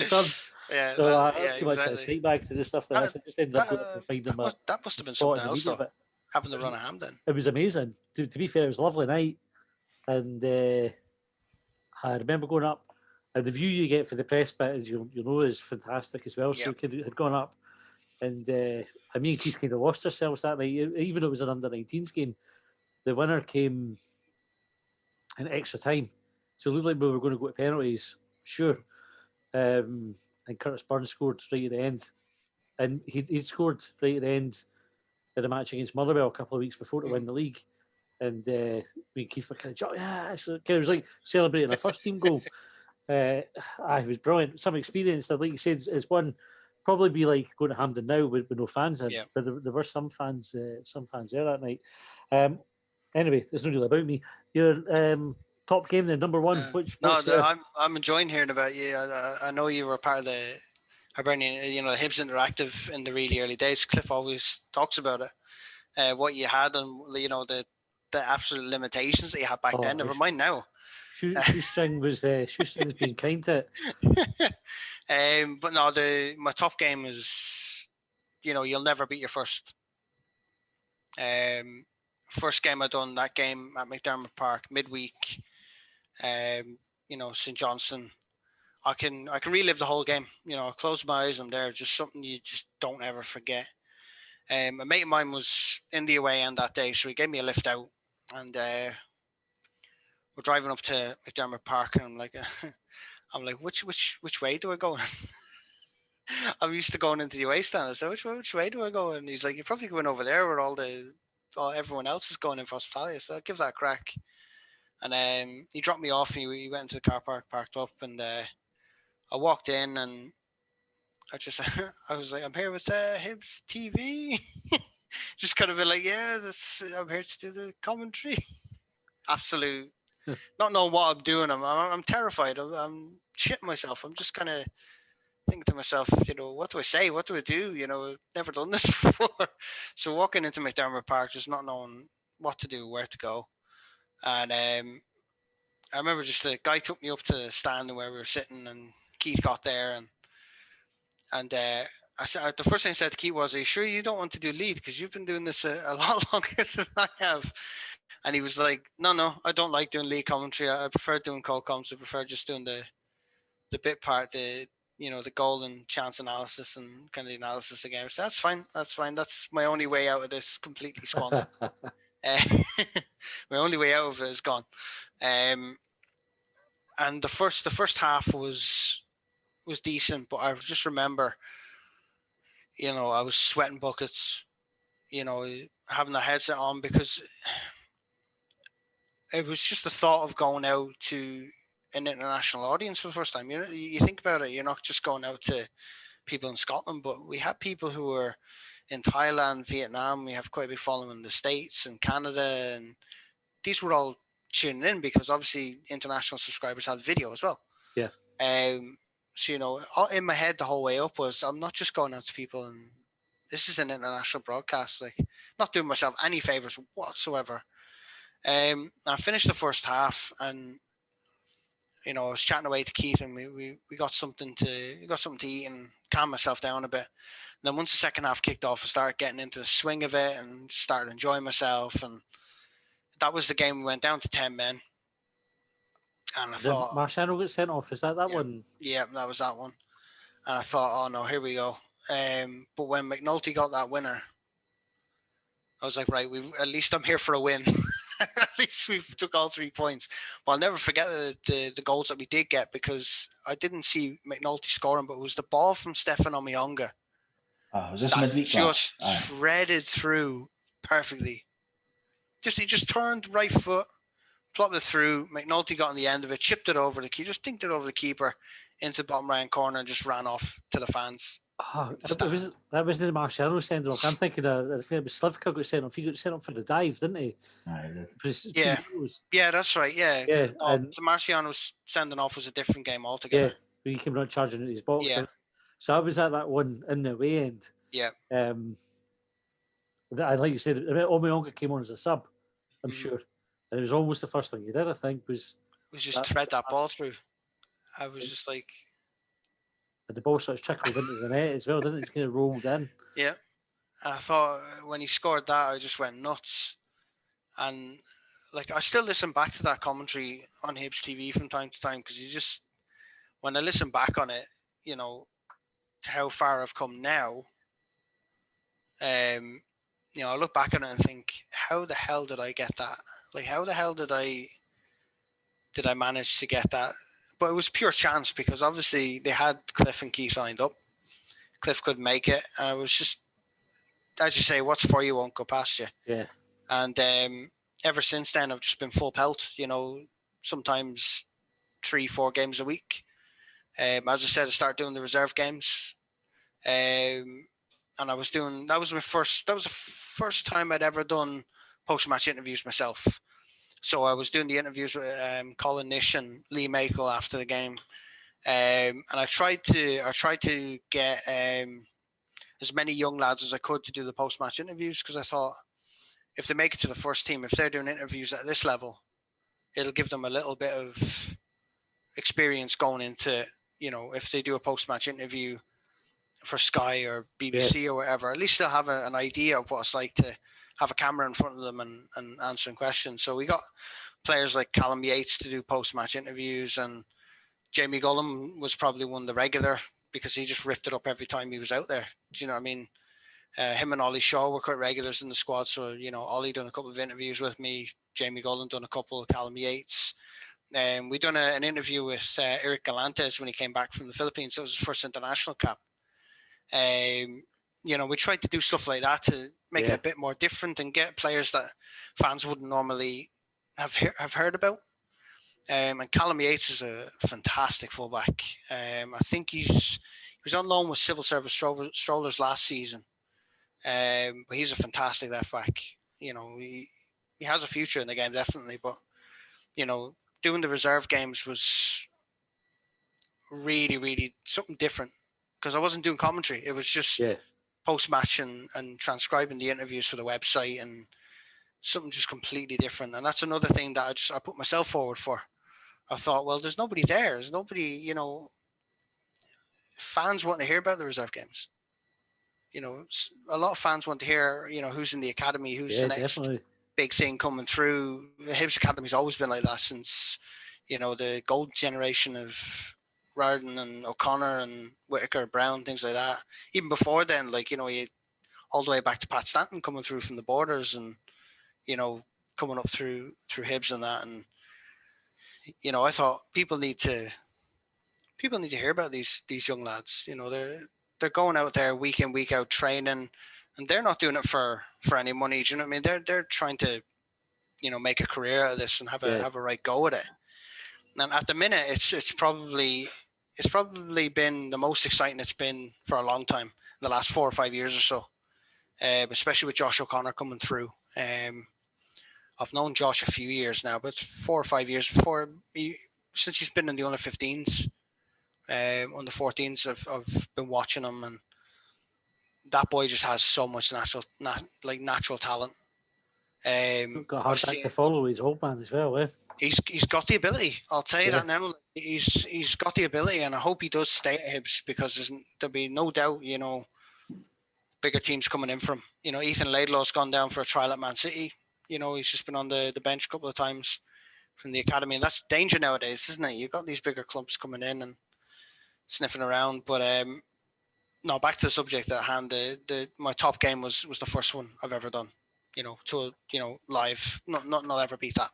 Speaker 2: done.
Speaker 3: Yeah,
Speaker 2: so I had too much straight back to the stuff that I just ended up finding them.
Speaker 3: That must have been something else, though. Having to run a Hampden.
Speaker 2: It was amazing. To be fair, it was a lovely night, and I remember going up, and the view you get for the press bit, as you know, is fantastic as well. So we had gone up, and me and Keith kind of lost ourselves that night. Even though it was an under-19s game, the winner came in extra time, so it looked like we were going to go to penalties. Sure, and Curtis Byrne scored right at the end, and he'd scored right at the end in a match against Motherwell a couple of weeks before to win the league. And me and Keith were kind of, it was like celebrating a first team goal. It was brilliant. Some experience that, like you said, is one probably be like going to Hampden now with no fans in. But there were some fans there that night. Anyway, it's not really about me. Your top game then, number one.
Speaker 3: I'm enjoying hearing about you. I know you were part of the Hibernian, the Hibs Interactive in the really early days. Cliff always talks about it, what you had, and the absolute limitations that you had back then. Never mind now.
Speaker 2: Shoestring was being kind to it.
Speaker 3: But no, my top game is, you'll never beat your first. First game I done, that game at McDermott Park midweek. St Johnstone. I can relive the whole game. I close my eyes, I'm there. Just something you just don't ever forget. A mate of mine was in the away end that day, so he gave me a lift out, and we're driving up to McDermott Park, and I'm like, which way do I go? I'm used to going into the away stand. I said, which way do I go? And he's like, you're probably going over there where everyone else is going in for hospitality. So I'll give that a crack. And he dropped me off, and he went into the car park, parked up, and I walked in, and I was like, I'm here with Hibs TV. Just kind of been like, yeah, I'm here to do the commentary. Absolute, not knowing what I'm doing. I'm terrified. I'm shitting myself. I'm just kind of thinking to myself, what do I say? What do I do? I've never done this before. So walking into McDermott Park, just not knowing what to do, where to go. And I remember just the guy took me up to the stand where we were sitting, and Keith got there, and I said, the first thing I said to Keith was, "Are you sure you don't want to do lead? Because you've been doing this a lot longer than I have." And he was like, "No, I don't like doing lead commentary. I prefer doing co-coms. I prefer just doing the bit part, the goal and chance analysis and kind of the analysis again." So that's fine. That's my only way out of this completely squandered. My only way out of it is gone. And the first half was decent, but I just remember, I was sweating buckets, having the headset on, because it was just the thought of going out to an international audience for the first time. You think about it, you're not just going out to people in Scotland, but we had people who were in Thailand, Vietnam. We have quite a big following in the States and Canada, and these were all tuning in because obviously international subscribers had video as well.
Speaker 2: Yeah.
Speaker 3: So, in my head the whole way up was, I'm not just going out to people, and this is an international broadcast, like, not doing myself any favors whatsoever. I finished the first half, and I was chatting away to Keith, and we got something to eat and calm myself down a bit. And then once the second half kicked off, I started getting into the swing of it and started enjoying myself. And that was the game. We went down to 10 men. And I thought,
Speaker 2: Marciano got sent off. Is that one?
Speaker 3: Yeah, that was that one. And I thought, oh no, here we go. But when McNulty got that winner, I was like, right, at least I'm here for a win. At least we took all 3 points. But I'll never forget the goals that we did get, because I didn't see McNulty scoring, but it was the ball from Stefan Omiyonga.
Speaker 4: Was this midweek?
Speaker 3: Just threaded through perfectly. He just turned right foot, plopped it through. McNulty got on the end of it, chipped it over the keeper, just dinked it over the keeper into the bottom right corner, and just ran off to the fans.
Speaker 2: Oh, that wasn't the Marciano sending off. I'm thinking it was Slivka got sent off. He got sent off for the dive, didn't he?
Speaker 3: Yeah, that's right. Yeah. The Marciano sending off was a different game altogether.
Speaker 2: Yeah, he came around charging into his box.
Speaker 3: Yeah.
Speaker 2: So I was at that one in the away end.
Speaker 3: Yeah.
Speaker 2: And like you said, Omiyonga came on as a sub, I'm sure. And it was almost the first thing he did, I think, was
Speaker 3: just thread that ball through. I was just like...
Speaker 2: And the ball sort of trickled into the net as well, didn't it? It's kind of rolled in.
Speaker 3: Yeah. I thought when he scored that, I just went nuts. And I still listen back to that commentary on Hibs TV from time to time, because when I listen back on it, to how far I've come now, I look back on it and think, how the hell did I get that? How the hell did I manage to get that? But it was pure chance, because obviously they had Cliff and Keith lined up. Cliff couldn't make it, and I was just, as you say, what's for you won't go past you.
Speaker 2: Yeah.
Speaker 3: And ever since then, I've just been full pelt. Sometimes 3-4 games a week. As I said, I started doing the reserve games, and that was the first time I'd ever done post-match interviews myself. So I was doing the interviews with Colin Nish and Lee Makel after the game, and I tried to get as many young lads as I could to do the post-match interviews, because I thought if they make it to the first team, if they're doing interviews at this level, it'll give them a little bit of experience going into, if they do a post-match interview for Sky or BBC or whatever, at least they'll have an idea of what it's like to have a camera in front of them and answering questions. So we got players like Callum Yates to do post-match interviews, and Jamie Gullum was probably one of the regular, because he just ripped it up every time he was out there. Do you know what I mean? Him and Ollie Shaw were quite regulars in the squad. So, Ollie done a couple of interviews with me, Jamie Gullum done a couple, Callum Yates. We done an interview with Eric Galantes when he came back from the Philippines. That was his first international cap. We tried to do stuff like that to make it a bit more different and get players that fans wouldn't normally have heard about. And Callum Yates is a fantastic fullback. I think he was on loan with Civil Service Strollers last season, but he's a fantastic left back. He has a future in the game, definitely. But doing the reserve games was really, really something different, because I wasn't doing commentary. It was just post-match and transcribing the interviews for the website, and something just completely different. And that's another thing that I put myself forward for. I thought, well, there's nobody there. There's nobody, fans want to hear about the reserve games. A lot of fans want to hear, who's in the academy, who's the next big thing coming through. The Hibs Academy's always been like that since, the gold generation of Rarden and O'Connor and Whitaker, Brown, things like that. Even before then, you all the way back to Pat Stanton coming through from the borders, and, coming up through Hibs and that. And, I thought people need to hear about these young lads. They're going out there week in, week out training, and they're not doing it for any money. Do you know what I mean? They're trying to, make a career out of this and have a right go at it. And at the minute, it's probably been the most exciting it's been for a long time, the last 4 or 5 years or so, especially with Josh O'Connor coming through. I've known Josh a few years now, but 4 or 5 years since he's been in the under 15s, under 14s. I've been watching him, and that boy just has so much natural talent.
Speaker 2: Got a hard back to follow his old man as well.
Speaker 3: He's got the ability. I'll tell you that now. He's got the ability, and I hope he does stay at Hibs, because there'll be no doubt, bigger teams coming in from. Ethan Laidlaw's gone down for a trial at Man City. He's just been on the bench a couple of times from the academy, and that's danger nowadays, isn't it? You've got these bigger clubs coming in and sniffing around. But no, back to the subject at hand. My top game was the first one I've ever done. Live. Not ever beat that.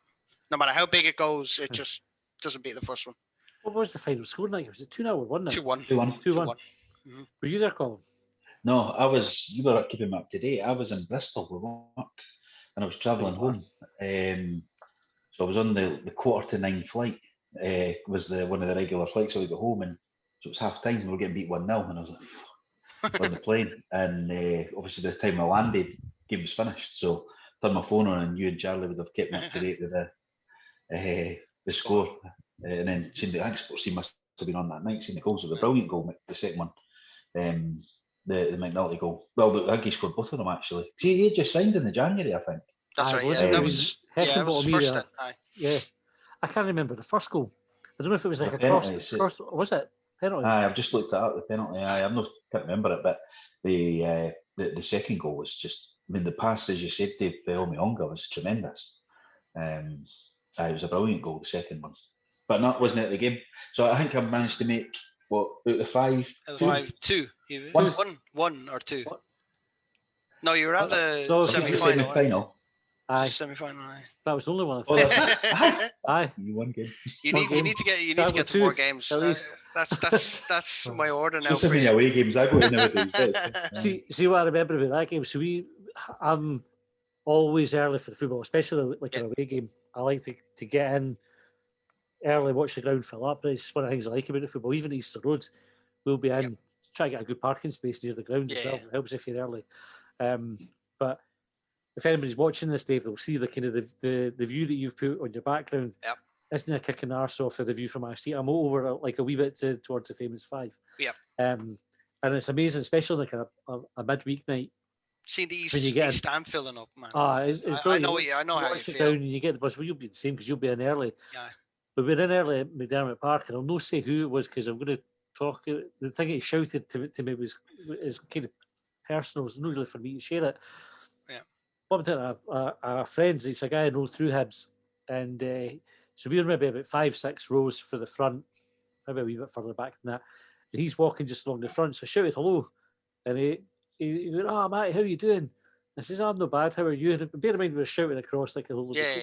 Speaker 3: No matter how big it goes, it just doesn't beat the first one.
Speaker 2: What was the final score like? Was it 2-0 or 1-0?
Speaker 3: 2-1.
Speaker 2: 2-1.
Speaker 3: Mm-hmm.
Speaker 2: Were you there, Colin?
Speaker 4: No, I was. You were keeping me up to date. I was in Bristol with work, and I was travelling home. So I was on the 8:45 flight. Was one of the regular flights, so we got home, and so it was half time. We were getting beat 1-0, and I was like, on the plane. And obviously, by the time I landed, the game was finished. So I turned my phone on, and you and Charlie would have kept me up to date with the score. And then seen the Sports team must have been on that night. Seen the goals. It was a brilliant goal, the second one. The McNulty goal. Well, I think he scored both of them actually. He had just signed in the January, I think.
Speaker 3: That's right. Yeah, that was first.
Speaker 2: Yeah, I can't remember the first goal. I don't know if it was like a cross. Was it penalty?
Speaker 4: I've just looked at the penalty. I can't remember it, but the second goal was just. I mean, the pass, as you said, to Elmi-Onga was tremendous. It was a brilliant goal, the second one, but that wasn't at the game. So I think I managed to make out the 5.
Speaker 3: 5-2. One or 2. What? No, you were at the semi-final. Semi-final.
Speaker 2: That was the only one.
Speaker 4: Aye. You won game.
Speaker 3: You need to get to more games. At least. That's my order now.
Speaker 4: So many away games I go to nowadays.
Speaker 2: See what I remember about that game. So I'm always early for the football, especially like an away game. I like to get in early, watch the ground fill up. It's one of the things I like about the football. Even Easter Road, we'll be in, try to get a good parking space near the ground as well. It helps if you're early. But if anybody's watching this, Dave, they'll see the kind of the view that you've put on your background.
Speaker 3: Yep.
Speaker 2: Isn't a kicking arse off of the view from my seat. I'm over like a wee bit towards the famous 5.
Speaker 3: Yep.
Speaker 2: And it's amazing, especially like a midweek night.
Speaker 3: See the
Speaker 2: when you get
Speaker 3: East Stand filling up, man.
Speaker 2: It's
Speaker 3: I know how you
Speaker 2: sit
Speaker 3: feel.
Speaker 2: down and you get the bus. Well, you'll be the same because you'll be in early.
Speaker 3: Yeah.
Speaker 2: But we're in early at McDermott Park, and I'll not say who it was because I'm going to talk. The thing he shouted to me was kind of personal. It's not really for me to share it.
Speaker 3: Yeah.
Speaker 2: Bumped into a friend. It's a guy I know through Hibs, and so we were maybe about 5-6 rows for the front, maybe a wee bit further back than that. And he's walking just along the front, so I shouted hello, and he went, "Oh, Matt, how are you doing?" I says, "I'm not bad. How are you?" And bear in mind we were shouting across like a little.
Speaker 3: Yeah.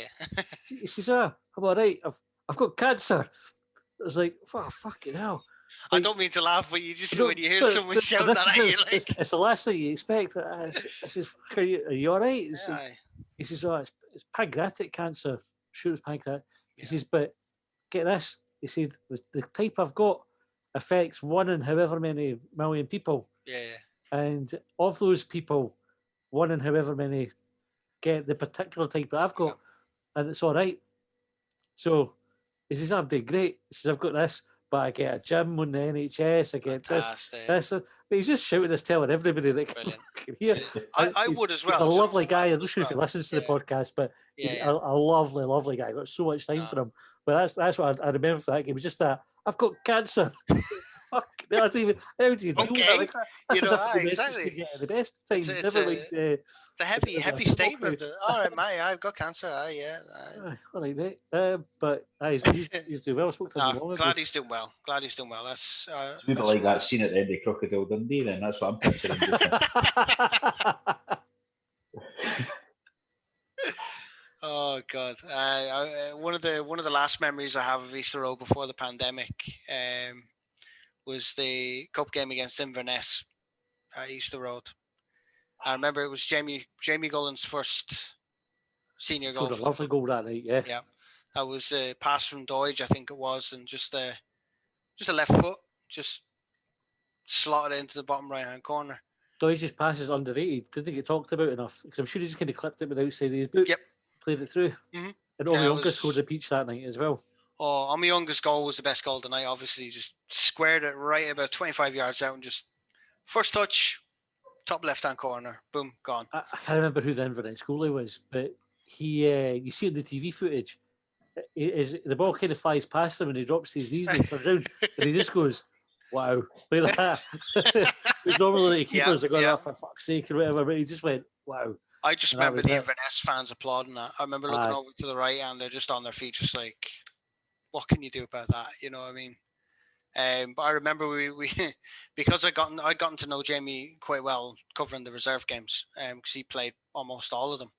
Speaker 2: He says, "I'm all right. I've got cancer." I was like, "Oh, fucking hell."
Speaker 3: I don't mean to laugh, but you just when you hear someone shout that at you,
Speaker 2: it's the last thing you expect. I says, "Are you all right?" He says, "Oh, it's pancreatic cancer. Sure, it's pancreatic." He says, "But get this." He said, "The type I've got affects 1 in however many million people."
Speaker 3: Yeah.
Speaker 2: And of those people, 1 in however many get the particular type that I've got, and it's all right. So he says, "I'm doing great." He says, "I've got this, but I get a gym on the NHS. I get this. But he's just shouting this, telling everybody that can hear.
Speaker 3: I would as well.
Speaker 2: He's a lovely guy. I'm not sure if he listens to the podcast, but he's a lovely, lovely guy. I got so much time for him. But that's what I remember for that game. It was just that I've got cancer. Fuck, I don't even. How do you deal with that? Like, that's a different message to get at the best of times. It's never like
Speaker 3: the happy statement. All right, mate, I've got cancer.
Speaker 2: All right, mate. But he's doing well. I spoke to him long ago.
Speaker 3: Glad he's doing well. That's
Speaker 4: a bit like that scene at the end of Crocodile Dundee. Then that's what I'm picturing.
Speaker 3: Oh God! One of the last memories I have of Easter Road before the pandemic was the cup game against Inverness at Easter Road. I remember it was Jamie Gullen's first senior goal.
Speaker 2: A lovely goal that night, yeah.
Speaker 3: Yeah, that was a pass from Doige, I think it was, and just a left foot, just slotted it into the bottom right hand corner.
Speaker 2: Doige's pass is underrated. Didn't get talked about enough because I'm sure he just kind of clipped it with the outside of his boot.
Speaker 3: Yep.
Speaker 2: Played it through.
Speaker 3: Mm-hmm.
Speaker 2: And Omiyonga scored a peach that night as well.
Speaker 3: Oh, Omiyonga's goal was the best goal tonight. Obviously, just squared it right about 25 yards out and just first touch, top left-hand corner, boom, gone.
Speaker 2: I can't remember who the Inverness goalie was, but he, you see in the TV footage, the ball kind of flies past him and he drops his knees and he turns around and he just goes, "Wow," like that. Because normally the keepers are going, "Oh, for fuck's sake," or whatever, but he just went, "Wow."
Speaker 3: I just remember the Inverness fans applauding that. I remember looking over to the right and they're just on their feet, just like, what can you do about that? You know what I mean? But I remember we because I'd gotten to know Jamie quite well covering the reserve games because he played almost all of them.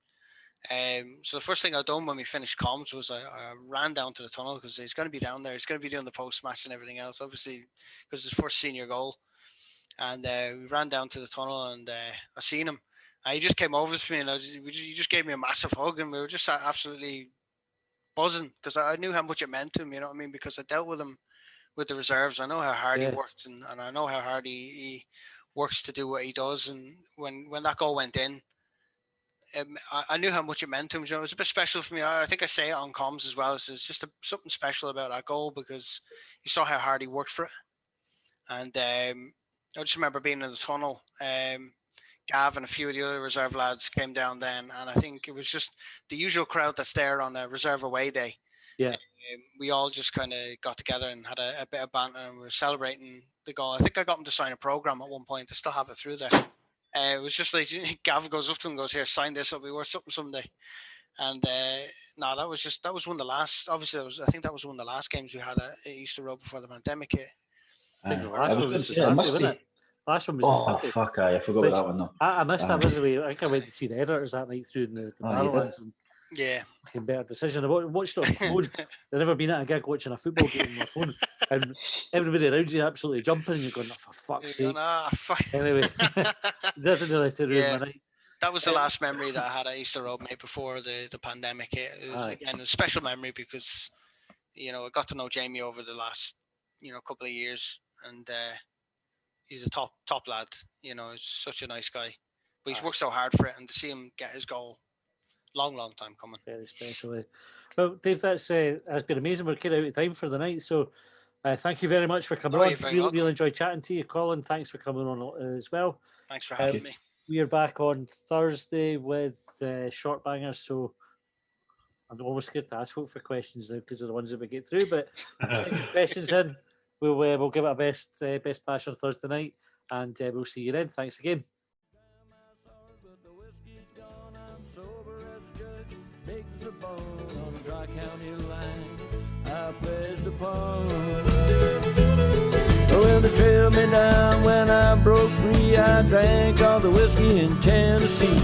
Speaker 3: So the first thing I done when we finished comms was I ran down to the tunnel because he's going to be down there. He's going to be doing the post match and everything else, obviously, because his first senior goal. And we ran down to the tunnel and I seen him. And he just came over to me and he just gave me a massive hug and we were just absolutely buzzing because I knew how much it meant to him. You know what I mean? Because I dealt with him with the reserves. I know how hard he worked and I know how hard he works to do what he does. And when that goal went in, I knew how much it meant to him. You know, it was a bit special for me. I think I say it on comms as well. It's just something special about that goal because you saw how hard he worked for it. And I just remember being in the tunnel. Gav and a few of the other reserve lads came down then, and I think it was just the usual crowd that's there on a reserve away day.
Speaker 2: Yeah.
Speaker 3: We all just kind of got together and had a bit of banter and we were celebrating the goal. I think I got him to sign a program at one point. I still have it through there. It was just like Gav goes up to him and goes, "Here, sign this. It'll be worth something someday." And that was one of the last. Obviously, I think that was one of the last games we had at Easter Road before the pandemic hit.
Speaker 2: I think the last one was wasn't it? Last one was.
Speaker 4: Oh fuck! I forgot about that one though.
Speaker 2: I missed that. I think I went to see the editors that night through the Barrowlands.
Speaker 3: Yeah,
Speaker 2: making better decision. I watched it on my phone. I've never been at a gig watching a football game on my phone, and everybody around you absolutely jumping, and you're going, "Oh, for fuck's sake!" Anyway, didn't really ruin my night.
Speaker 3: That was the last memory that I had at Easter Road, mate, before the pandemic hit. It was again a special memory because I got to know Jamie over the last couple of years, and he's a top lad. He's such a nice guy, but he's worked so hard for it, and to see him get his goal long time coming.
Speaker 2: Very special. Well, Dave, that's has been amazing. We're kind of out of time for the night, so thank you very much for coming on.
Speaker 3: You're very
Speaker 2: Really,
Speaker 3: welcome.
Speaker 2: really enjoyed chatting to you, Colin. Thanks for coming on as well.
Speaker 3: Thanks for having me.
Speaker 2: We are back on Thursday with Short Bangers, so I'm almost scared to ask folk for questions now because of the ones that we get through. But send your questions in. We'll give it a best bash on Thursday night, and we'll see you then. Thanks again.
Speaker 1: Well, they trailed me down when I broke free. I drank all the whiskey in Tennessee.